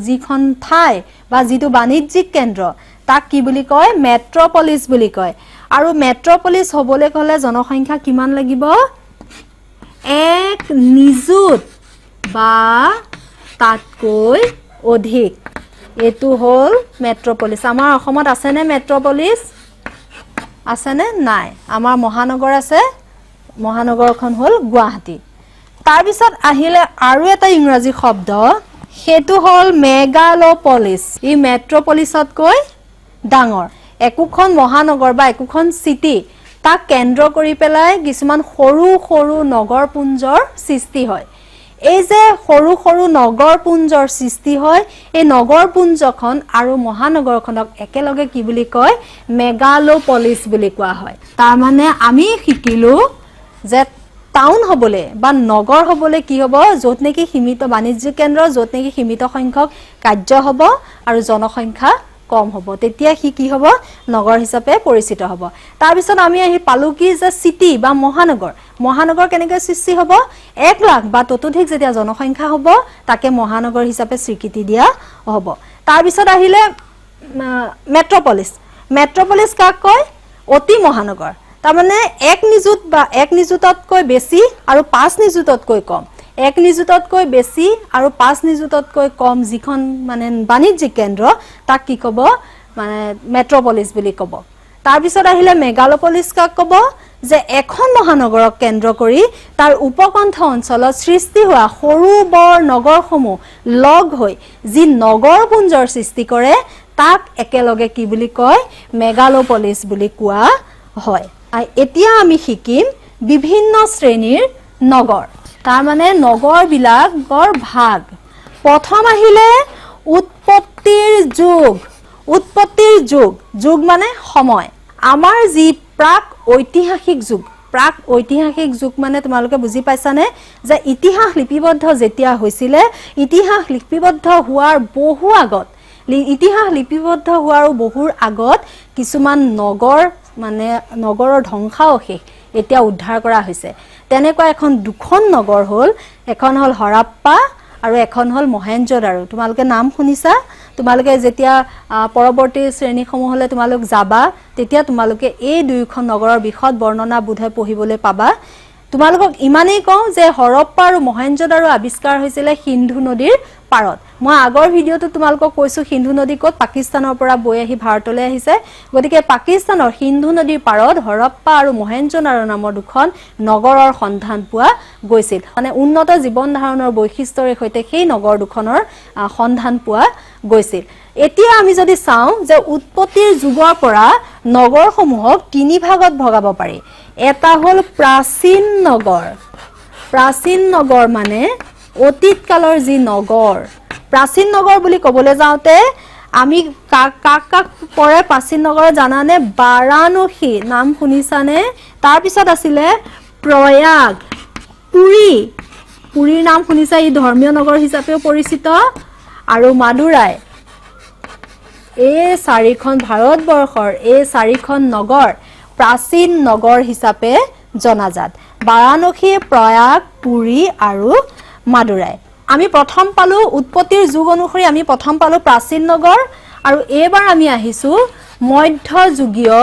যিখন ঠাই বা যিটো বাণিজ্যিক কেন্দ্ৰ তাক কি বুলি কয় মেট্ৰপলিস বুলি কয় আৰু মেট্ৰপলিস হ'বলৈ হ'লে জনসংখ্যা কিমান লাগিব 1 নিযুত বা তাতকৈ অধিক এটো হ'ল মেট্ৰপলিস আমাৰ অসমত আছে নে মেট্ৰপলিস আছে নে নাই আমাৰ মহানগৰ আছে মহানগৰখন হ'ল গুৱাহাটী তাৰ পিছত আহিলে আৰু এটা ইংৰাজী শব্দ হেতু হ'ল মেগালোপলিস ই মেট্ৰপলিসতকৈ ডাঙৰ একোখন মহানগৰ বা একোখন সিটি তাক কেন্দ্ৰ কৰি পেলাই কিছুমান সৰু সৰু নগৰপুঞ্জৰ সৃষ্টি হয় এই যে সৰু সৰু নগৰপুঞ্জৰ সৃষ্টি হয় এই নগৰপুঞ্জখন আৰু মহানগৰখনক একেলগে কি বুলি কয় মেগালোপলিস বুলি কোৱা হয় তাৰ মানে আমি শিকিলো যে টাউন হ'বলে বা নগৰ হ'বলে কি হ'ব য'ত নেকি সীমিত বাণিজ্যিক কেন্দ্ৰ য'ত নেকি সীমিত সংখ্যক কাৰ্য হ'ব আৰু জনসংখ্যা কম হ'ব তেতিয়া কি হ'ব নগৰ হিচাপে পৰিচিত হ'ব তাৰ পিছত আমি আহি পালো কি যে সিটি বা মহানগৰ কেনেকৈ সৃষ্টি হ'ব 1 লাখ বা ততোধিক যেতিয়া জনসংখ্যা হ'ব তাকে মহানগৰ হিচাপে স্বীকৃতি দিয়া হ'ব তাৰ পিছত আহিলে মেট্ৰপলিস কাক কয় অতি মহানগৰ তাৰ মানে 1 নিযুত বা 1 নিযুততকৈ বেছি আৰু 5 নিযুততকৈ কম 1 নিযুততকৈ বেছি আৰু 5 নিযুততকৈ কম যিখন মানে বাণিজ্যিক কেন্দ্ৰ তাক কি ক'ব মানে মেট্ৰপলিস বুলি ক'ব তাৰ পিছত আহিলে মেগালোপলিস কাক ক'ব যে এখন মহানগৰক কেন্দ্ৰ কৰি তাৰ উপকণ্ঠ অঞ্চলত সৃষ্টি হোৱা সৰু বৰ নগৰসমূহ লগ হৈ যি নগৰপুঞ্জৰ সৃষ্টি কৰে তাক একেলগে কি বুলি কয় মেগালোপলিস বুলি কোৱা হয় এতিয়া আমি শিকিম বিভিন্ন শ্ৰেণীৰ নগৰ তাৰ মানে নগৰ বিলাকৰ ভাগ প্ৰথম আহিলে উৎপত্তিৰ যুগ মানে সময় আমাৰ যি প্ৰাক ঐতিহাসিক যুগ মানে তোমালোকে বুজি পাইছানে যে ইতিহাস লিপিবদ্ধ যেতিয়া হৈছিলে ইতিহাস লিপিবদ্ধ হোৱাৰ বহুৰ আগত কিছুমান নগৰ মানে নগৰৰ ধ্বংসাৱশেষ এতিয়া উদ্ধাৰ কৰা হৈছে তেনেকুৱা দুখন নগৰ হ'ল এখন হ'ল হৰাপ্পা আৰু এখন হ'ল মহেঞ্জোদাৰো তোমালোকে নাম শুনিছা তোমালোকে যেতিয়া পৰৱৰ্তী শ্ৰেণীসমূহলৈ তোমালোক যাবা তেতিয়া তোমালোকে এই দুইখন নগৰৰ বিশদ বৰ্ণনা বোধহয় পঢ়িবলৈ পাবা তোমালোকক ইমানেই কওঁ যে হৰপ্পা আৰু মহেঞ্জোদাৰো আৱিষ্কাৰ হৈছিলে সিন্ধু নদীৰ পাৰত মই আগৰ ভিডিঅটো তোমালোকক কৈছো সিন্ধু নদী ক'ত পাকিস্তানৰ পৰা বৈ আহি ভাৰতলৈ আহিছে গতিকে পাকিস্তানৰ সিন্ধু নদীৰ পাৰত হৰপ্পা আৰু মহেঞ্জোদাৰো নামৰ দুখন নগৰৰ সন্ধান পোৱা গৈছিল মানে উন্নত জীৱন ধাৰণৰ বৈশিষ্ট্যৰ সৈতে সেই নগৰ দুখনৰ সন্ধান পোৱা গৈছিল এতিয়া আমি যদি চাওঁ যে উৎপত্তিৰ যুগৰ পৰা নগৰসমূহক তিনি ভাগত ভগাব পাৰি এটা হ'ল প্ৰাচীন নগৰ মানে অতীত কালৰ যি নগৰ প্ৰাচীন নগৰ বুলি ক'বলৈ যাওঁতে আমি কাক পৰে প্ৰাচীন নগৰ জানানে বাৰাণসী নাম শুনিছানে তাৰ পিছত আছিলে প্ৰয়াগ পুৰীৰ নাম শুনিছা ই ধৰ্মীয় নগৰ হিচাপেও পৰিচিত আৰু মাদুৰাই এই চাৰিখন ভাৰতবৰ্ষৰ এই চাৰিখন নগৰ প্ৰাচীন নগৰ হিচাপে জনাজাত বাৰাণসী প্ৰয়াগ পুৰী আৰু মাদুৰাই আমি প্ৰথম পালো উৎপত্তিৰ যুগ অনুসৰি আমি প্ৰথম পালো প্ৰাচীন নগৰ আৰু এবাৰ আমি আহিছো মধ্যযুগীয়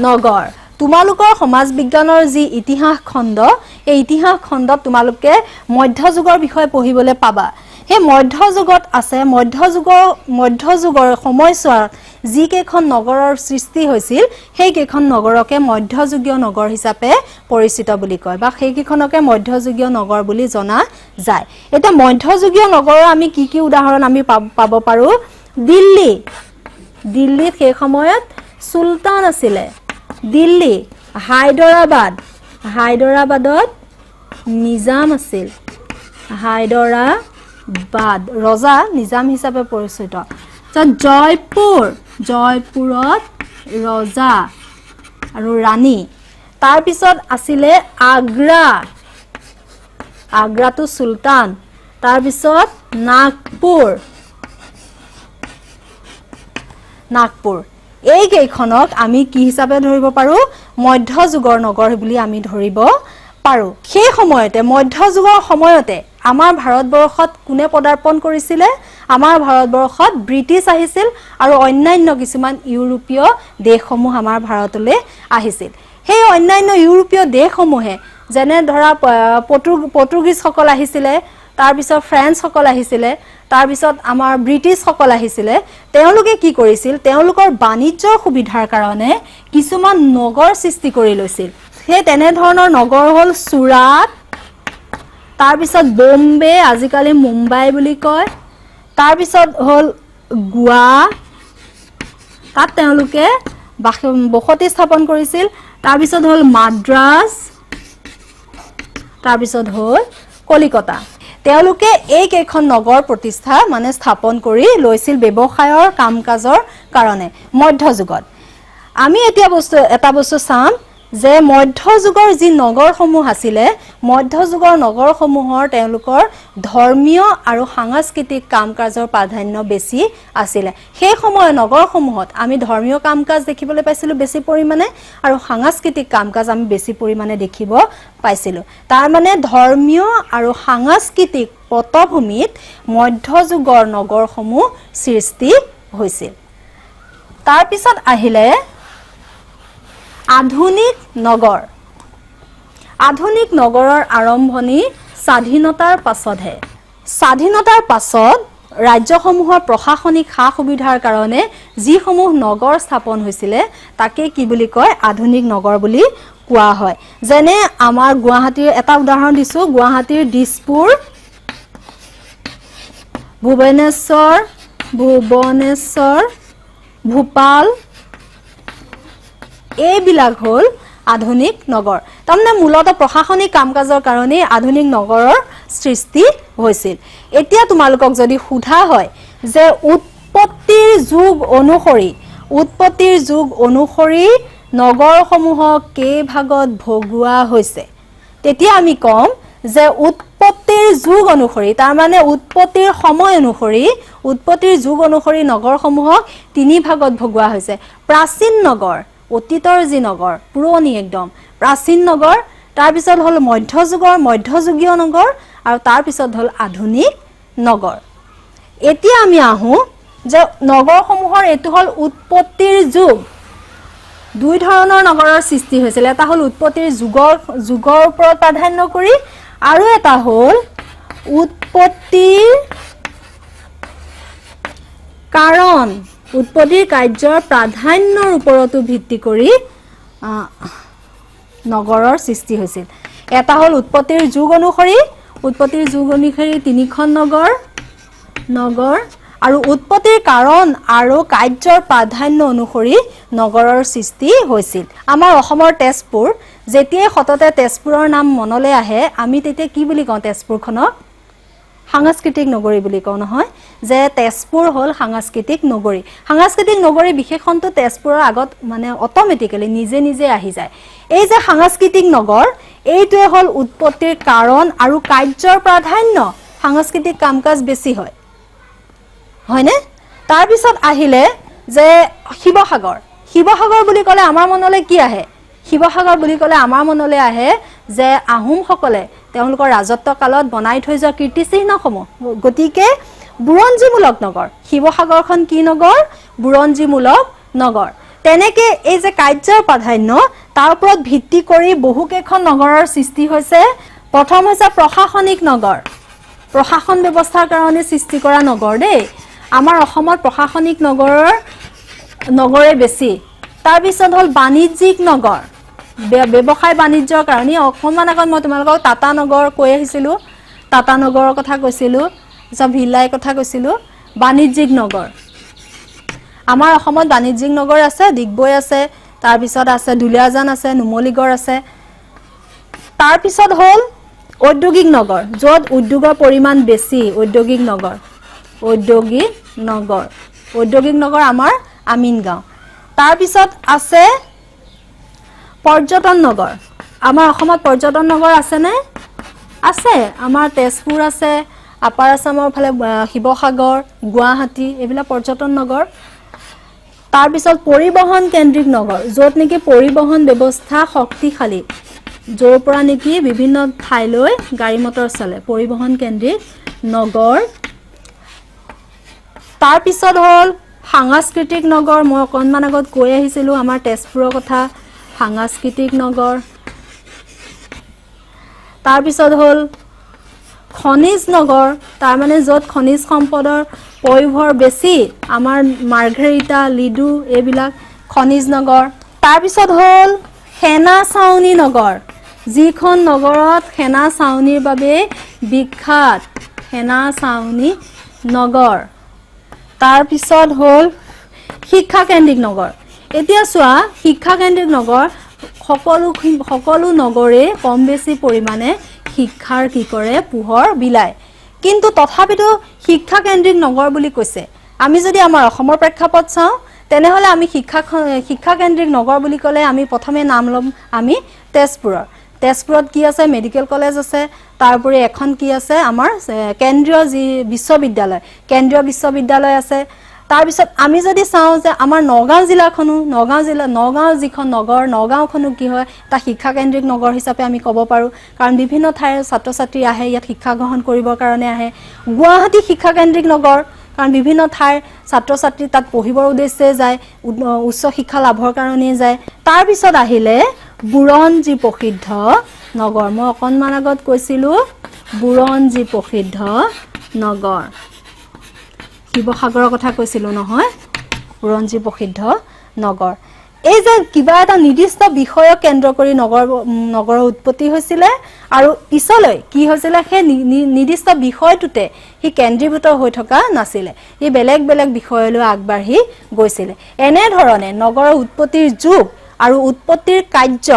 নগৰ তোমালোকৰ সমাজ বিজ্ঞানৰ যি ইতিহাস খণ্ড এই ইতিহাস খণ্ডত তোমালোকে মধ্যযুগৰ বিষয়ে পঢ়িবলৈ পাবা সেই মধ্যযুগত আছে মধ্যযুগৰ সময়ছোৱাত যি কেইখন নগৰৰ সৃষ্টি হৈছিল সেই কেইখন নগৰকে মধ্যযুগীয় নগৰ হিচাপে পৰিচিত বুলি কয় বা সেই কেইখনকে মধ্যযুগীয় নগৰ বুলি জনা যায় এটা মধ্যযুগীয় নগৰৰ আমি কি কি উদাহৰণ আমি পাব পাৰো দিল্লী দিল্লীত সেই সময়ত সুলতান আছিলে দিল্লী হায়দৰাবাদত নিজাম আছিল হায়দৰাবাদ ৰজা নিজাম হিচাপে পৰিচিত জয়পুৰত ৰজা আৰু ৰাণী তাৰ পিছত আছিলে আগ্ৰাটো সুলতান তাৰ পিছত নাগপুৰ এই কেইখনক আমি কি হিচাপে ধৰিব পাৰো মধ্যযুগৰ নগৰ বুলি আমি ধৰিব পাৰো সেই সময়তে মধ্যযুগৰ সময়তে আমাৰ ভাৰতবৰ্ষত কোনে পদাৰ্পণ কৰিছিলে আমাৰ ভাৰতবৰ্ষত ব্ৰিটিছ আহিছিল আৰু অন্যান্য কিছুমান ইউৰোপীয় দেশসমূহ আমাৰ ভাৰতলৈ আহিছিল সেই অন্যান্য ইউৰোপীয় দেশসমূহে যেনে ধৰা পৰ্তুগীজ সকল আহিছিলে তাৰ পিছত ফ্ৰেঞ্চ সকল আহিছিলে তাৰ পিছত আমাৰ ব্ৰিটিছ সকল আহিছিলে তেওঁলোকে কি কৰিছিল তেওঁলোকৰ বাণিজ্যৰ সুবিধাৰ কাৰণে কিছুমান নগৰ সৃষ্টি কৰি লৈছিল সেই তেনে ধৰণৰ নগৰ হ'ল সুৰাট তাৰ পিছত বম্বে আজিকালি মুম্বাই বুলি কয় তাৰ পিছত হ'ল গোৱা তাত তেওঁলোকে বসতি স্থাপন কৰিছিল তাৰ পিছত হ'ল মাদ্ৰাজ তাৰ পিছত হ'ল কলিকতা তেওঁলোকে এই কেইখন নগৰ প্ৰতিষ্ঠা মানে স্থাপন কৰি লৈছিল ব্যৱসায়ৰ কাম-কাজৰ কাৰণে মধ্যযুগত আমি এতিয়া এটা বস্তু চাম যে মধ্যযুগৰ যি নগৰসমূহ আছিলে মধ্যযুগৰ নগৰসমূহৰ তেওঁলোকৰ ধৰ্মীয় আৰু সাংস্কৃতিক কাম-কাজৰ প্ৰাধান্য বেছি আছিলে সেই সময়ৰ নগৰসমূহত আমি ধৰ্মীয় কাম-কাজ দেখিবলৈ পাইছিলো বেছি পৰিমাণে আৰু সাংস্কৃতিক কাম-কাজ আমি বেছি পৰিমাণে দেখিব পাইছিলো তাৰ মানে ধৰ্মীয় আৰু সাংস্কৃতিক পটভূমিত মধ্যযুগৰ নগৰসমূহ সৃষ্টি হৈছিল তাৰ পিছত আহিলে আধুনিক নগৰৰ আৰম্ভণি স্বাধীনতাৰ পাছত ৰাজ্যসমূহৰ প্ৰশাসনিক সা-সুবিধাৰ কাৰণে যিসমূহ নগৰ স্থাপন হৈছিলে তাকে কি বুলি কয় আধুনিক নগৰ বুলি কোৱা হয় যেনে আমাৰ গুৱাহাটীৰ এটা উদাহৰণ দিছো গুৱাহাটীৰ দিছপুৰ ভুৱনেশ্বৰ ভূপাল এইবিলাক হ'ল আধুনিক নগৰ তাৰমানে মূলত প্ৰশাসনিক কাম-কাজৰ কাৰণে আধুনিক নগৰৰ সৃষ্টি হৈছিল এতিয়া তোমালোকক যদি সোধা হয় যে উৎপত্তিৰ যুগ অনুসৰি নগৰসমূহক কেইভাগত ভগোৱা হৈছে তেতিয়া আমি কম যে উৎপত্তিৰ যুগ অনুসৰি তাৰ মানে উৎপত্তিৰ সময় অনুসৰি উৎপত্তিৰ যুগ অনুসৰি নগৰসমূহক তিনি ভাগত ভগোৱা হৈছে প্ৰাচীন নগৰ অতীতৰ যি নগৰ পুৰণি একদম প্ৰাচীন নগৰ তাৰ পিছত হ'ল মধ্যযুগীয় নগৰ আৰু তাৰ পিছত হ'ল আধুনিক নগৰ এতিয়া আমি আহো যে নগৰসমূহৰ এটো হ'ল উৎপত্তিৰ যুগ দুই ধৰণৰ নগৰৰ সৃষ্টি হৈছিল এটা হ'ল উৎপত্তিৰ যুগৰ ওপৰত প্ৰাধান্য কৰি আৰু এটা হ'ল উৎপত্তিৰ কাৰণ উৎপত্তিৰ কাৰ্যৰ প্ৰাধান্যৰ ওপৰতো ভিত্তি কৰি নগৰৰ সৃষ্টি হৈছিল এটা হ'ল উৎপত্তিৰ যুগ অনুসৰি তিনিখন নগৰ আৰু উৎপত্তিৰ কাৰণ আৰু কাৰ্যৰ প্ৰাধান্য অনুসৰি নগৰৰ সৃষ্টি হৈছিল আমাৰ অসমৰ তেজপুৰ যেতিয়াই সততে তেজপুৰৰ নাম মনলৈ আহে আমি তেতিয়া কি বুলি কওঁ তেজপুৰখনক সাংস্কৃতিক নগৰী বুলি কওঁ নহয় যে তেজপুৰ হ'ল সাংস্কৃতিক নগৰী বিশেষণটো তেজপুৰৰ আগত মানে অটোমেটিক্যালি নিজে আহি যায় এই যে সাংস্কৃতিক নগৰ এইটোৱে হ'ল উৎপত্তিৰ কাৰণ আৰু কাৰ্যৰ প্ৰাধান্য সাংস্কৃতিক কাম-কাজ বেছি হয়নে তাৰ পিছত আহিলে যে শিৱসাগৰ বুলি ক'লে আমাৰ মনলৈ কি আহে শিৱসাগৰ বুলি ক'লে আমাৰ মনলৈ আহে যে আহোমসকলে তেওঁলোকৰ ৰাজত্ব কালত বনাই থৈ যোৱা কীৰ্তিচিহ্নসমূহ গতিকে বুৰঞ্জীমূলক নগৰ শিৱসাগৰখন কি নগৰ বুৰঞ্জীমূলক নগৰ তেনেকে এই যে কাৰ্যৰ প্ৰাধান্য তাৰ ওপৰত ভিত্তি কৰি বহুকেইখন নগৰৰ সৃষ্টি হৈছে প্ৰথম হৈছে প্ৰশাসনিক নগৰ প্ৰশাসন ব্যৱস্থাৰ কাৰণে সৃষ্টি কৰা নগৰ দেই আমাৰ অসমত প্ৰশাসনিক নগৰৰ নগৰে বেছি তাৰ পিছত হল বাণিজ্যিক নগৰ ব্যৱসায় বাণিজ্যৰ কাৰণে অকমান আগত মই তোমালোকক টাটা নগৰ কৈ আহিছিলো টাটা নগৰৰ কথা কৈছিলো সব ভিলাই কথা কৈছিলো বাণিজ্যিক নগৰ আমাৰ অসমত বাণিজ্যিক নগৰ আছে দিগবৈ আছে তাৰ পিছত আছে দুলিয়াজান আছে নুমলীগড় আছে তাৰ পিছত হল ঔদ্যোগিক নগৰ যত উদ্যোগৰ পৰিমাণ বেছি ঔদ্যোগিক নগৰ আমাৰ আমিনগাঁও তাৰ পিছত আছে পৰ্যটন নগৰ আমাৰ অসমত পৰ্যটন নগৰ আছে নে আছে আমাৰ তেজপুৰ আছে আপাৰ আসামৰ ফালে শিৱসাগৰ গুৱাহাটী এইবিলাক পৰ্যটন নগৰ তাৰ পিছত পৰিবহন কেন্দ্ৰিক নগৰ যত নেকি পৰিবহন ব্যৱস্থা শক্তিশালী যৰ পৰা নেকি বিভিন্ন ঠাইলৈ গাড়ী মটৰ চলে পৰিবহন কেন্দ্ৰিক নগৰ তাৰ পিছত হল সাংস্কৃতিক নগৰ মই অকনমান আগত কৈ আহিছিলো আমাৰ তেজপুৰৰ কথা সাংস্কৃতিক নগৰ তাৰ পিছত হল খনিজ নগৰ তাৰ মানে যত খনিজ সম্পদৰ পয়োভৰ বেছি আমাৰ মাৰ্ঘেৰিটা লিডু এইবিলাক খনিজ নগৰ তাৰ পিছত হল সেনা ছাউনী নগৰ যিখন নগৰত সেনা ছাউনীৰ বাবে বিখ্যাত সেনা ছাউনী নগৰ তাৰ পিছত হল শিক্ষা কেন্দ্ৰিক নগৰ এতিয়া চোৱা শিক্ষা কেন্দ্ৰিক নগৰ সকলো নগৰে কম বেছি পৰিমাণে শিক্ষাৰ কি কৰে পোহৰ বিলায় কিন্তু তথাপিতো শিক্ষা কেন্দ্ৰিক নগৰ বুলি কৈছে আমি যদি আমাৰ অসমৰ প্ৰেক্ষাপট চাওঁ তেনেহলে আমি শিক্ষা কেন্দ্ৰিক নগৰ বুলি ক'লে আমি প্ৰথমে নাম লম আমি তেজপুৰত কি আছে মেডিকেল কলেজ আছে তাৰপৰে এখন কি আছে আমাৰ কেন্দ্ৰীয় যি বিশ্ববিদ্যালয় আছে তাৰ পিছত আমি যদি চাওঁ যে আমাৰ নগাঁও জিলাখনো নগাঁও যিখন নগৰ নগাঁওখনো কি হয় তা শিক্ষা কেন্দ্ৰিক নগৰ হিচাপে আমি ক'ব পাৰো কাৰণ বিভিন্ন ঠাইৰ ছাত্ৰ ছাত্ৰী আহে ইয়াত শিক্ষা গ্ৰহণ কৰিবৰ কাৰণে আহে গুৱাহাটী শিক্ষা কেন্দ্ৰিক নগৰ কাৰণ বিভিন্ন ঠাইৰ ছাত্ৰ ছাত্ৰী তাত পঢ়িবৰ উদ্দেশ্যে যায় উচ্চ শিক্ষা লাভৰ কাৰণে যায় তাৰ পিছত আহিলে বুৰঞ্জী প্ৰসিদ্ধ নগৰ মই অকনমান আগত কৈছিলো বুৰঞ্জী প্ৰসিদ্ধ নগৰ শিৱসাগৰৰ কথা কৈছিলো নহয় বুৰঞ্জী প্ৰসিদ্ধ নগৰ এই যে কিবা এটা নিৰ্দিষ্ট বিষয়ক কেন্দ্ৰ কৰি নগৰৰ উৎপত্তি হৈছিল আৰু পিছলৈ কি হৈছিল সেই নিৰ্দিষ্ট বিষয়টোতে হি কেন্দ্ৰীভূত হৈ থকা নাছিল ই বেলেগ বিষয়লৈ আগবাঢ়ি গৈছিল এনে ধৰণে নগৰৰ উৎপত্তিৰ যুগ আৰু উৎপত্তিৰ কাৰ্য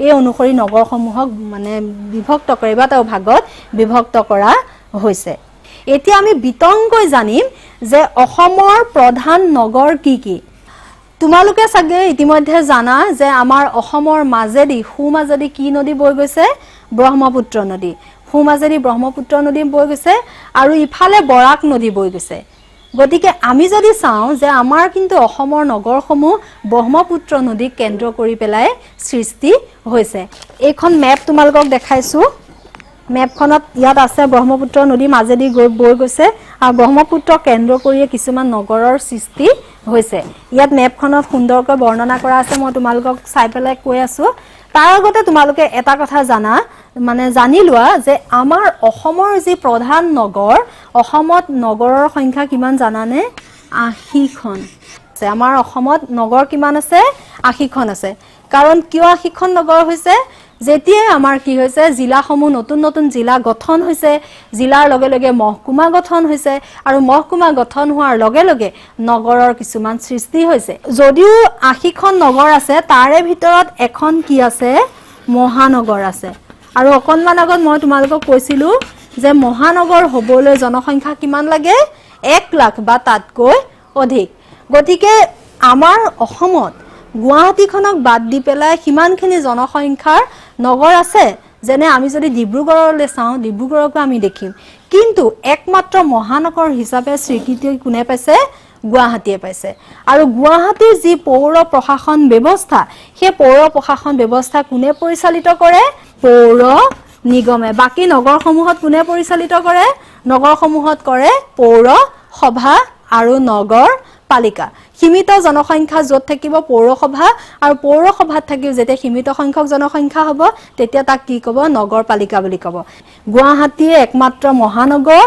এই অনুসৰি নগৰসমূহক মানে বিভক্ত কৰি বা তাৰ ভাগত বিভক্ত কৰা হৈছে এতিয়া আমি বিতংকৈ জানিম যে অসমৰ প্ৰধান নগৰ কি কি তোমালোকে সাগে ইতিমধ্যে জানা যে আমাৰ অসমৰ মাজেদি কি নদী বৈ গৈছে ব্ৰহ্মপুত্ৰ নদী মাজেদি ব্ৰহ্মপুত্ৰ নদী বৈ গৈছে আৰু ইফালে বৰাক নদী বৈ গৈছে গতিকে আমি যদি চাওঁ যে আমাৰ কিন্তু অসমৰ নগৰসমূহ ব্ৰহ্মপুত্ৰ নদীক কেন্দ্ৰ কৰি পেলাই সৃষ্টি হৈছে এইখন মেপ তোমালোকক দেখাইছো মেপখনত ইয়াত আছে ব্ৰহ্মপুত্ৰ নদী মাজেদি বৈ গৈছে আৰু ব্ৰহ্মপুত্ৰ কেন্দ্ৰ কৰি কিছুমান নগৰৰ সৃষ্টি হৈছে ইয়াত মেপখনত সুন্দৰকৈ বৰ্ণনা কৰা আছে মই তোমালোকক চাই পেলাই কৈ আছো তাৰ আগতে তোমালোকে এটা কথা জানি লোৱা যে আমাৰ অসমৰ যি প্ৰধান নগৰ অসমত নগৰৰ সংখ্যা কিমান জানানে ৮০খন আমাৰ অসমত নগৰ কিমান আছে ৮০খন আছে কাৰণ কিয় ৮০খন নগৰ হৈছে যেতিয়া আমাৰ কি হৈছে জিলাসমূহ নতুন জিলা গঠন হৈছে জিলাৰ লগে লগে মহকুমা গঠন হৈছে আৰু মহকুমা গঠন হোৱাৰ লগে লগে নগৰৰ কিছুমান সৃষ্টি হৈছে যদিও ৮০খন নগৰ আছে তাৰে ভিতৰত এখন কি আছে মহানগৰ আছে আৰু অকনমান আগত মই তোমালোকক কৈছিলো যে মহানগৰ হ'বলৈ জনসংখ্যা কিমান লাগে 1 লাখ বা তাতকৈ অধিক গতিকে আমাৰ অসমত গুৱাহাটীখনক বাদ দি পেলাই কিমানখিনি জনসংখ্যাৰ নগৰ আছে যেনে আমি যদি ডিব্ৰুগড়লৈ চাওঁ ডিব্ৰুগড়কো আমি দেখিম কিন্তু একমাত্ৰ মহানগৰ হিচাপে স্বীকৃতি কোনে পাইছে গুৱাহাটীয়ে পাইছে আৰু গুৱাহাটীৰ যি পৌৰ প্ৰশাসন ব্যৱস্থা সেই পৌৰ প্ৰশাসন ব্যৱস্থা কোনে পৰিচালিত কৰে পৌৰ নিগমে বাকি নগৰসমূহত কোনে পৰিচালিত কৰে নগৰসমূহত কৰে পৌৰ সভা আৰু নগৰ পালিকা সীমিত জনসংখ্যা যত থাকিব পৌৰসভা আৰু পৌৰসভাত থাকিব যেতিয়া সীমিত সংখ্যক জনসংখ্যা হ'ব তেতিয়া তাক কি ক'ব নগৰ পালিকা বুলি ক'ব গুৱাহাটী একমাত্ৰ মহানগৰ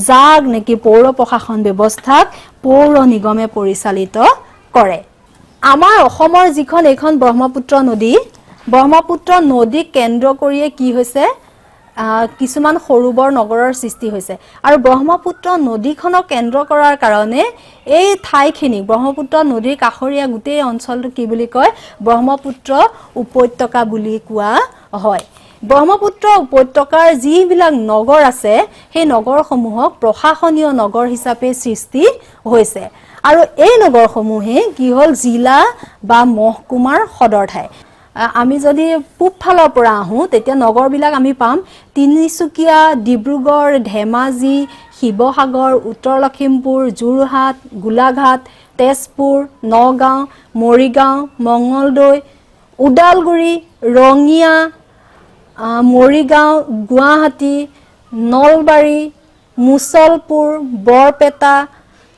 যাক নেকি পৌৰ প্ৰশাসন ব্যৱস্থাক পৌৰ নিগমে পৰিচালিত কৰে আমাৰ অসমৰ যিখন এইখন ব্ৰহ্মপুত্ৰ নদীক কেন্দ্ৰ কৰিয়ে কি হৈছে কিছুমান সৰুবৰ নগৰৰ সৃষ্টি হৈছে আৰু ব্ৰহ্মপুত্ৰ নদীখনক কেন্দ্ৰ কৰাৰ কাৰণে এই ঠাইখিনি ব্ৰহ্মপুত্ৰ নদীৰ কাষৰীয়া গোটেই অঞ্চলটো কি বুলি কয় ব্ৰহ্মপুত্ৰ উপত্যকা বুলি কোৱা হয় ব্ৰহ্মপুত্ৰ উপত্যকাৰ যিবিলাক নগৰ আছে সেই নগৰসমূহক প্ৰশাসনীয় নগৰ হিচাপে সৃষ্টি হৈছে আৰু এই নগৰসমূহে কি হল জিলা বা মহকুমাৰ সদৰ ঠাই আমি যদি পূব ফালৰ পৰা আহো তেতিয়া নগৰবিলাক আমি পাম তিনিচুকীয়া ডিব্ৰুগড় ধেমাজি শিৱসাগৰ উত্তৰ লখিমপুৰ যোৰহাট গোলাঘাট তেজপুৰ নগাঁও মৰিগাঁও মঙ্গলদৈ উদালগুৰি ৰঙিয়া মৰিগাঁও গুৱাহাটী নলবাৰী মুছলপুৰ বৰপেটা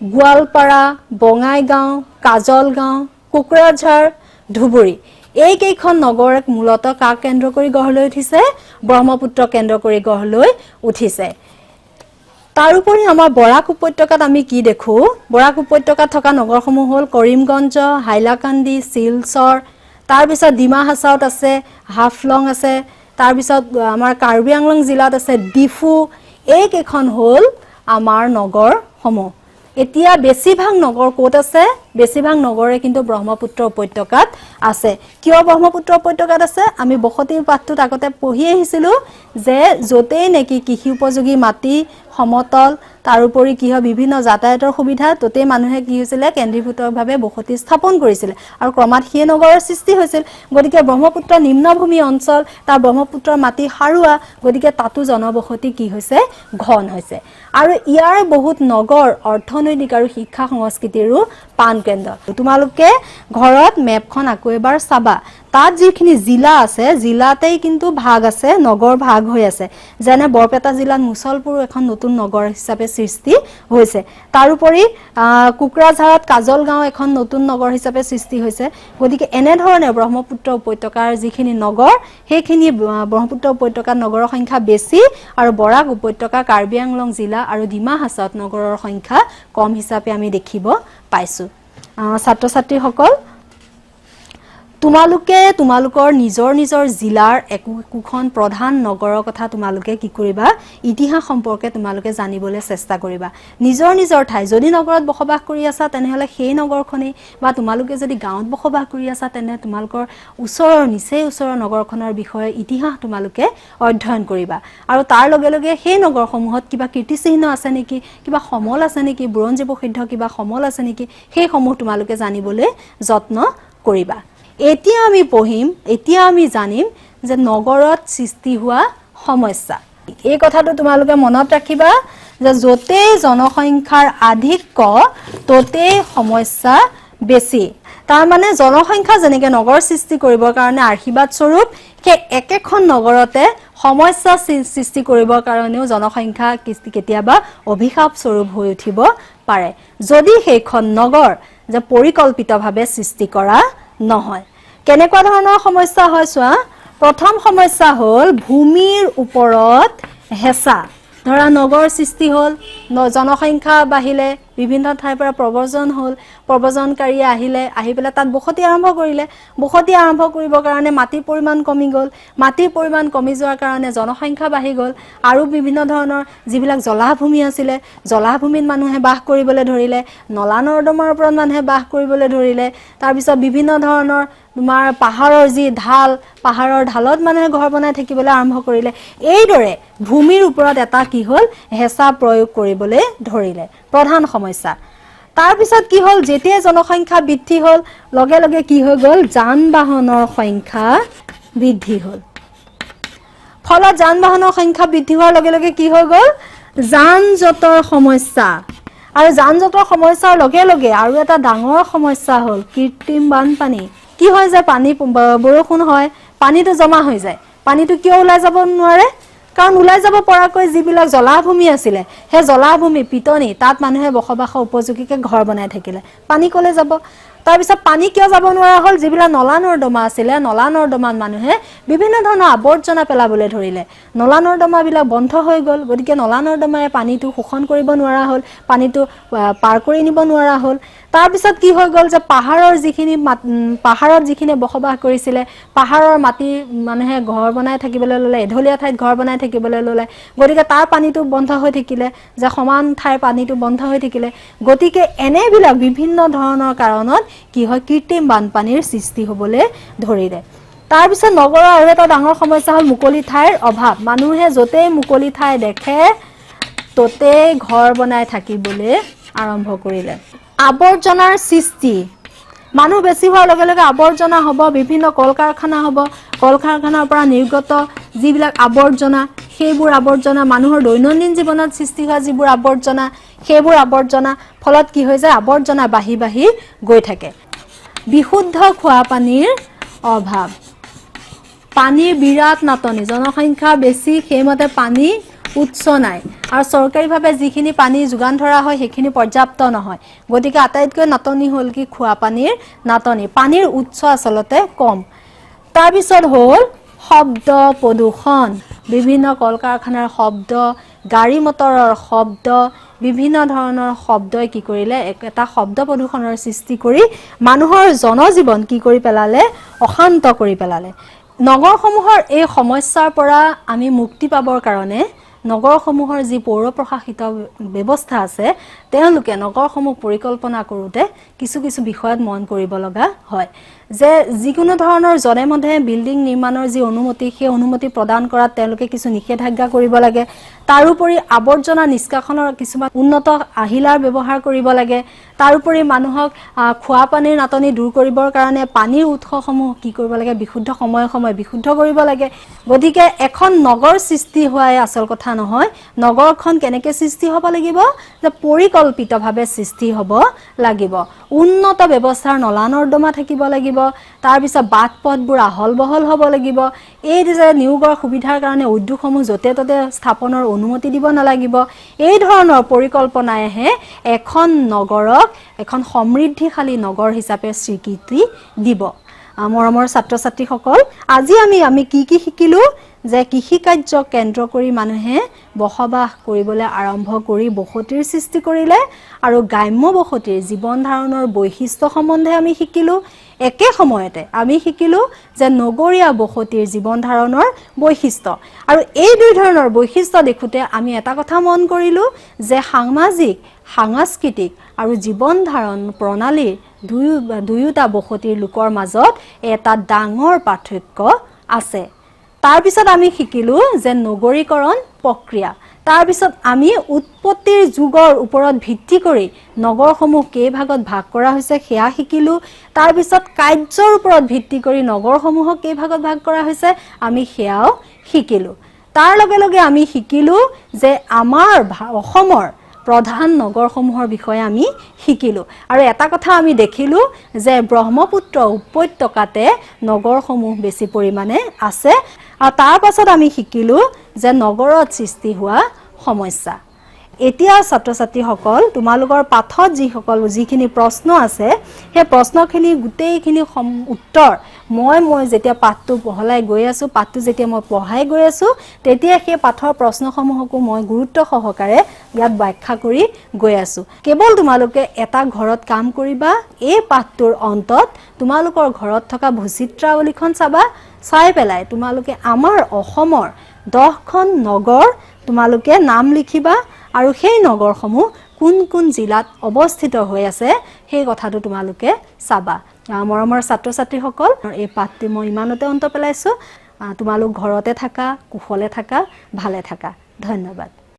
গোৱালপাৰা বঙাইগাঁও কাজলগাঁও কোকৰাঝাৰ ধুবুৰী এই কেইখন নগৰ মূলতঃ কাক কেন্দ্ৰ কৰি গঢ় লৈ উঠিছে ব্ৰহ্মপুত্ৰ কেন্দ্ৰ কৰি গঢ় লৈ উঠিছে তাৰোপৰি আমাৰ বৰাক উপত্যকাত আমি কি দেখো বৰাক উপত্যকাত থকা নগৰসমূহ হ'ল কৰিমগঞ্জ হাইলাকান্দি শিলচৰ তাৰ পিছত ডিমা হাছাওত আছে হাফলং আছে তাৰ পিছত আমাৰ কাৰ্বি আংলং জিলাত আছে ডিফু এই কেইখন হ'ল আমাৰ নগৰসমূহ এতিয়া বেছিভাগ নগৰ ক'ত আছে বেছিভাগ নগৰে কিন্তু ব্ৰহ্মপুত্ৰ উপত্যকাত আছে কিয় ব্ৰহ্মপুত্ৰ উপত্যকাত আছে আমি বসতিৰ পাঠটোত আগতে পঢ়ি আহিছিলো যে যতেই নেকি কৃষি উপযোগী মাটি সমতল তাৰোপৰি কি হয় বিভিন্ন যাতায়াতৰ সুবিধা ততেই মানুহে কি হৈছিল কেন্দ্ৰীভূতভাৱে বসতি স্থাপন কৰিছিল আৰু ক্ৰমাৎ সেই নগৰৰ সৃষ্টি হৈছিল গতিকে ব্ৰহ্মপুত্ৰ নিম্নভূমি অঞ্চল তাৰ ব্ৰহ্মপুত্ৰৰ মাটি হাৰুৱা গতিকে তাতো জনবসতি কি হৈছে ঘন হৈছে আৰু ইয়াৰ বহুত নগৰ অৰ্থনৈতিক আৰু শিক্ষা সংস্কৃতিৰো পান কেন্দ্ৰ তোমালোকে ঘৰত মেপখন আকৌ এবাৰ চাবা তাত যিখিনি জিলা আছে জিলাতেই কিন্তু ভাগ আছে নগৰ ভাগ হৈ আছে যেনে বৰপেটা জিলাত মুছলপুৰ এখন নতুন নগৰ হিচাপে সৃষ্টি হৈছে তাৰোপৰি কোকৰাঝাৰত কাজলগাঁও এখন নতুন নগৰ হিচাপে সৃষ্টি হৈছে গতিকে এনে ধৰণে ব্ৰহ্মপুত্ৰ উপত্যকাৰ যিখিনি নগৰ সেইখিনি ব্ৰহ্মপুত্ৰ উপত্যকাৰ নগৰৰ সংখ্যা বেছি আৰু বৰাক উপত্যকা কাৰ্বি আংলং জিলা আৰু ডিমা হাছাওত নগৰৰ সংখ্যা কম হিচাপে আমি দেখিব পাইছো ছাত্ৰ ছাত্ৰীসকল তোমালোকে তোমালোকৰ নিজৰ জিলাৰ একোখন প্ৰধান নগৰৰ কথা তোমালোকে কি কৰিবা ইতিহাস সম্পৰ্কে তোমালোকে জানিবলৈ চেষ্টা কৰিবা নিজৰ ঠাই যদি নগৰত বসবাস কৰি আছা তেনেহলে সেই নগৰখনে বা তোমালোকে যদি গাঁৱত বসবাস কৰি আছা তেনে তোমালোকৰ নিচেই ওচৰৰ নগৰখনৰ বিষয়ে ইতিহাস তোমালোকে অধ্যয়ন কৰিবা আৰু তাৰ লগে লগে সেই নগৰসমূহত কিবা কীৰ্তিচিহ্ন আছে নেকি কিবা সমল আছে নেকি বুৰঞ্জী প্ৰসিদ্ধ কিবা সমল আছে নেকি সেই সমূহ তোমালোকে জানিবলৈ যত্ন কৰিবা এতিয়া আমি পঢ়িম এতিয়া আমি জানিম যে নগৰত সৃষ্টি হোৱা সমস্যা এই কথাটো তোমালোকে মনত ৰাখিবা যে যতেই জনসংখ্যাৰ আধিক্য ততেই সমস্যা বেছি তাৰ মানে জনসংখ্যা যেনেকৈ নগৰ সৃষ্টি কৰিবৰ কাৰণে আশীৰ্বাদ স্বৰূপ সেই একেখন নগৰতে সমস্যা সৃষ্টি কৰিবৰ কাৰণেও জনসংখ্যা কেতিয়াবা অভিশাপ স্বৰূপ হৈ উঠিব পাৰে যদি সেইখন নগৰ যে পৰিকল্পিতভাৱে সৃষ্টি কৰা নহয় কেনেকুৱা ধৰণৰ সমস্যা হয় চোৱা প্ৰথম সমস্যা হ'ল ভূমিৰ ওপৰত হেঁচা ধৰা নগৰ সৃষ্টি হ'ল জনসংখ্যা বাঢ়িলে বিভিন্ন ঠাইৰ পৰা প্ৰব্ৰজন হ'ল প্ৰব্ৰজনকাৰী আহি পেলাই তাত বসতি আৰম্ভ কৰিলে বসতি আৰম্ভ কৰিবৰ কাৰণে মাটিৰ পৰিমাণ কমি গ'ল মাটিৰ পৰিমাণ কমি যোৱাৰ কাৰণে জনসংখ্যা বাঢ়ি গ'ল আৰু বিভিন্ন ধৰণৰ যিবিলাক জলাহভূমি আছিলে জলাহভূমিত মানুহে বাস কৰিবলৈ ধৰিলে নলা নৰ্দমাৰ ওপৰত মানুহে বাস কৰিবলৈ ধৰিলে তাৰপিছত বিভিন্ন ধৰণৰ তোমাৰ পাহাৰৰ যি পাহাৰৰ ঢালত মানুহে ঘৰ বনাই থাকিবলৈ আৰম্ভ কৰিলে এইদৰে ভূমিৰ ওপৰত এটা কি হ'ল হেঁচা প্ৰয়োগ কৰিবলৈ ধৰিলে প্ৰধান সমস্যা তাৰ পিছত কি হ'ল যেতিয়া জনসংখ্যা বৃদ্ধি হ'ল লগে লগে কি হৈ গ'ল যান বাহনৰ সংখ্যা বৃদ্ধি হ'ল ফলত যান বাহনৰ সংখ্যা বৃদ্ধি হোৱাৰ লগে লগে কি হৈ গ'ল যান জঁটৰ সমস্যা আৰু যান জঁটৰ সমস্যাৰ লগে লগে আৰু এটা ডাঙৰ সমস্যা হ'ল কৃত্ৰিম বানপানী কি হয় যে পানী বৰষুণ হয় পানীটো জমা হৈ যায় পানীটো কিয় ওলাই যাব নোৱাৰে কাৰণ ওলাই যাব পৰাকৈ যিবিলাক জলাভূমি আছিলে সেই জলাভূমি পিটনি তাত মানুহে বসবাসৰ উপযোগীকে ঘৰ বনাই থাকিলে পানী কলে যাব তাৰপিছত পানী কিয় যাব নোৱাৰা হ'ল যিবিলাক নলা নৰ্দমা আছিলে নলা নৰ্দমাত মানুহে বিভিন্ন ধৰণৰ আৱৰ্জনা পেলাবলৈ ধৰিলে নলা নৰ্দমাবিলাক বন্ধ হৈ গ'ল গতিকে নলা নৰ্দমাৰে পানীটো শোষণ কৰিব নোৱাৰা হ'ল পানীটো পাৰ কৰি নিব নোৱাৰা হ'ল তাৰ পিছত কি হৈ গ'ল যে পাহাৰত যিখিনি বসবাস কৰিছিলে পাহাৰৰ মাটি মানুহে ঘৰ বনাই থাকিবলৈ ল'লে এঢলীয়া ঠাইত ঘৰ বনাই থাকিবলৈ ল'লে গতিকে তাৰ পানীটো বন্ধ হৈ থাকিলে যে সমান ঠাইৰ পানীটো বন্ধ হৈ থাকিলে গতিকে এনেবিলাক বিভিন্ন ধৰণৰ কাৰণত কি হয় কৃত্ৰিম বানপানীৰ সৃষ্টি হ'বলৈ ধৰিলে তাৰ পিছত নগৰৰ আৰু এটা ডাঙৰ সমস্যা হ'ল মুকলি ঠাইৰ অভাৱ মানুহে য'তেই মুকলি ঠাই দেখে ত'তেই ঘৰ বনাই থাকিবলৈ আৰম্ভ কৰিলে আৱৰ্জনাৰ সৃষ্টি মানুহ বেছি হোৱাৰ লগে লগে আৱৰ্জনা হ'ব বিভিন্ন কল কাৰখানা হ'ব কল কাৰখানাৰ পৰা নিৰ্গত যিবিলাক আৱৰ্জনা সেইবোৰ আৱৰ্জনা মানুহৰ দৈনন্দিন জীৱনত সৃষ্টি হোৱা যিবোৰ আৱৰ্জনা সেইবোৰ আৱৰ্জনা ফলত কি হৈ যায় আৱৰ্জনা বাঢ়ি বাঢ়ি গৈ থাকে বিশুদ্ধ খোৱা পানীৰ অভাৱ পানীৰ বিৰাট নাটনি জনসংখ্যা বেছি সেইমতে পানী উৎস নাই আৰু চৰকাৰীভাৱে যিখিনি পানী যোগান ধৰা হয় সেইখিনি পৰ্যাপ্ত নহয় গতিকে আটাইতকৈ নাটনি হ'ল কি খোৱা পানীৰ নাটনি পানীৰ উৎস আচলতে কম তাৰ পিছত হ'ল শব্দ প্ৰদূষণ বিভিন্ন কল কাৰখানাৰ শব্দ গাড়ী মটৰৰ শব্দ বিভিন্ন ধৰণৰ শব্দই কি কৰিলে এটা শব্দ প্ৰদূষণৰ সৃষ্টি কৰি মানুহৰ জনজীৱন কি কৰি পেলালে অশান্ত কৰি পেলালে নগৰসমূহৰ এই সমস্যাৰ পৰা আমি মুক্তি পাবৰ কাৰণে নগৰসমূহৰ যি পৌৰ প্ৰশাসিত ব্যৱস্থা আছে তেওঁলোকে নগৰসমূহ পৰিকল্পনা কৰোঁতে কিছু কিছু বিষয়ত মন কৰিব লগা হয় যে যিকোনো ধৰণৰ জনেমধে বিল্ডিং নিৰ্মাণৰ যি অনুমতি সেই অনুমতি প্ৰদান কৰাত তেওঁলোকে কিছু নিষেধাজ্ঞা কৰিব লাগে তাৰোপৰি আৱৰ্জনা নিষ্কাশনৰ কিছুমান উন্নত আহিলাৰ ব্যৱহাৰ কৰিব লাগে তাৰোপৰি মানুহক খোৱা পানীৰ নাটনি দূৰ কৰিবৰ কাৰণে পানীৰ উৎসসমূহ কি কৰিব লাগে বিশুদ্ধ সময়ে বিশুদ্ধ কৰিব লাগে গতিকে এখন নগৰ সৃষ্টি হোৱাই আচল কথা নহয় নগৰখন কেনেকৈ সৃষ্টি হ'ব লাগিব যে পৰিকল্পিতভাৱে সৃষ্টি হ'ব লাগিব উন্নত ব্যৱস্থাৰ নলা নৰ্দমা থাকিব লাগিব তাৰ পিছত বাট পথবোৰ আহল বহল হ'ব লাগিব এই যে নিয়োগৰ সুবিধাৰ কাৰণে উদ্যোগসমূহ য'তে ত'তে স্থাপনৰ অনুমতি দিব নালাগিব এই ধৰণৰ পৰিকল্পনাইহে এখন নগৰক এখন সমৃদ্ধিশালী নগৰ হিচাপে স্বীকৃতি দিব মৰমৰ ছাত্ৰ ছাত্ৰীসকল আজি আমি কি শিকিলো যে কৃষি কাৰ্য কেন্দ্ৰ কৰি মানুহে বসবাস কৰিবলৈ আৰম্ভ কৰি বসতিৰ সৃষ্টি কৰিলে আৰু গ্ৰাম্য বসতিৰ জীৱন ধাৰণৰ বৈশিষ্ট্য সম্বন্ধে আমি শিকিলো একে সময়তে আমি শিকিলো যে নগৰীয়া বসতিৰ জীৱন ধাৰণৰ বৈশিষ্ট্য আৰু এই দুই ধৰণৰ বৈশিষ্ট্য দেখুতে আমি এটা কথা মন কৰিলো যে সামাজিক সাংস্কৃতিক আৰু জীৱন ধাৰণ প্ৰণালীৰ দুয়োটা বসতিৰ লোকৰ মাজত এটা ডাঙৰ পাৰ্থক্য আছে তাৰ পিছত আমি শিকিলো যে নগৰীকৰণ প্ৰক্ৰিয়া তাৰ পিছত আমি উৎপত্তিৰ যুগৰ ওপৰত ভিত্তি কৰি নগৰসমূহ কেইভাগত ভাগ কৰা হৈছে সেয়া শিকিলো তাৰ পিছত কাৰ্যৰ ওপৰত ভিত্তি কৰি নগৰসমূহক কেইভাগত ভাগ কৰা হৈছে আমি সেয়াও শিকিলো তাৰ লগে লগে আমি শিকিলো যে আমাৰ অসমৰ প্ৰধান নগৰসমূহৰ বিষয়ে আমি শিকিলো আৰু এটা কথা আমি দেখিলো যে ব্ৰহ্মপুত্ৰ উপত্যকাতে নগৰসমূহ বেছি পৰিমাণে আছে আৰু তাৰ পাছত আমি শিকিলো যে নগৰত সৃষ্টি হোৱা সমস্যা এতিয়া ছাত্ৰ ছাত্ৰীসকল তোমালোকৰ পাঠত যিখিনি প্ৰশ্ন আছে সেই প্ৰশ্নখিনি গোটেইখিনি উত্তৰ মই যেতিয়া পাঠটো পঢ়লাই গৈ আছো পাঠটো যেতিয়া মই পঢ়াই গৈ আছো তেতিয়া সেই পাঠৰ প্ৰশ্নসমূহকো মই গুৰুত্ব সহকাৰে ইয়াত ব্যাখ্যা কৰি গৈ আছো কেৱল তোমালোকে এটা ঘৰত কাম কৰিবা এই পাঠটোৰ অন্তত তোমালোকৰ ঘৰত থকা ভূচিত্ৰাৱলীখন চাবা চাই পেলাই তোমালোকে আমাৰ অসমৰ 10খন নগৰ তোমালোকে নাম লিখিবা আৰু সেই নগৰসমূহ কোন কোন জিলাত অৱস্থিত হৈ আছে সেই কথাটো তোমালোকে চাবা মৰমৰ ছাত্ৰ ছাত্ৰীসকল এই পাঠটো মই ইমানতে অন্ত পেলাইছো তোমালোক ঘৰতে থাকা কুশলে থাকা ভালে থাকা ধন্যবাদ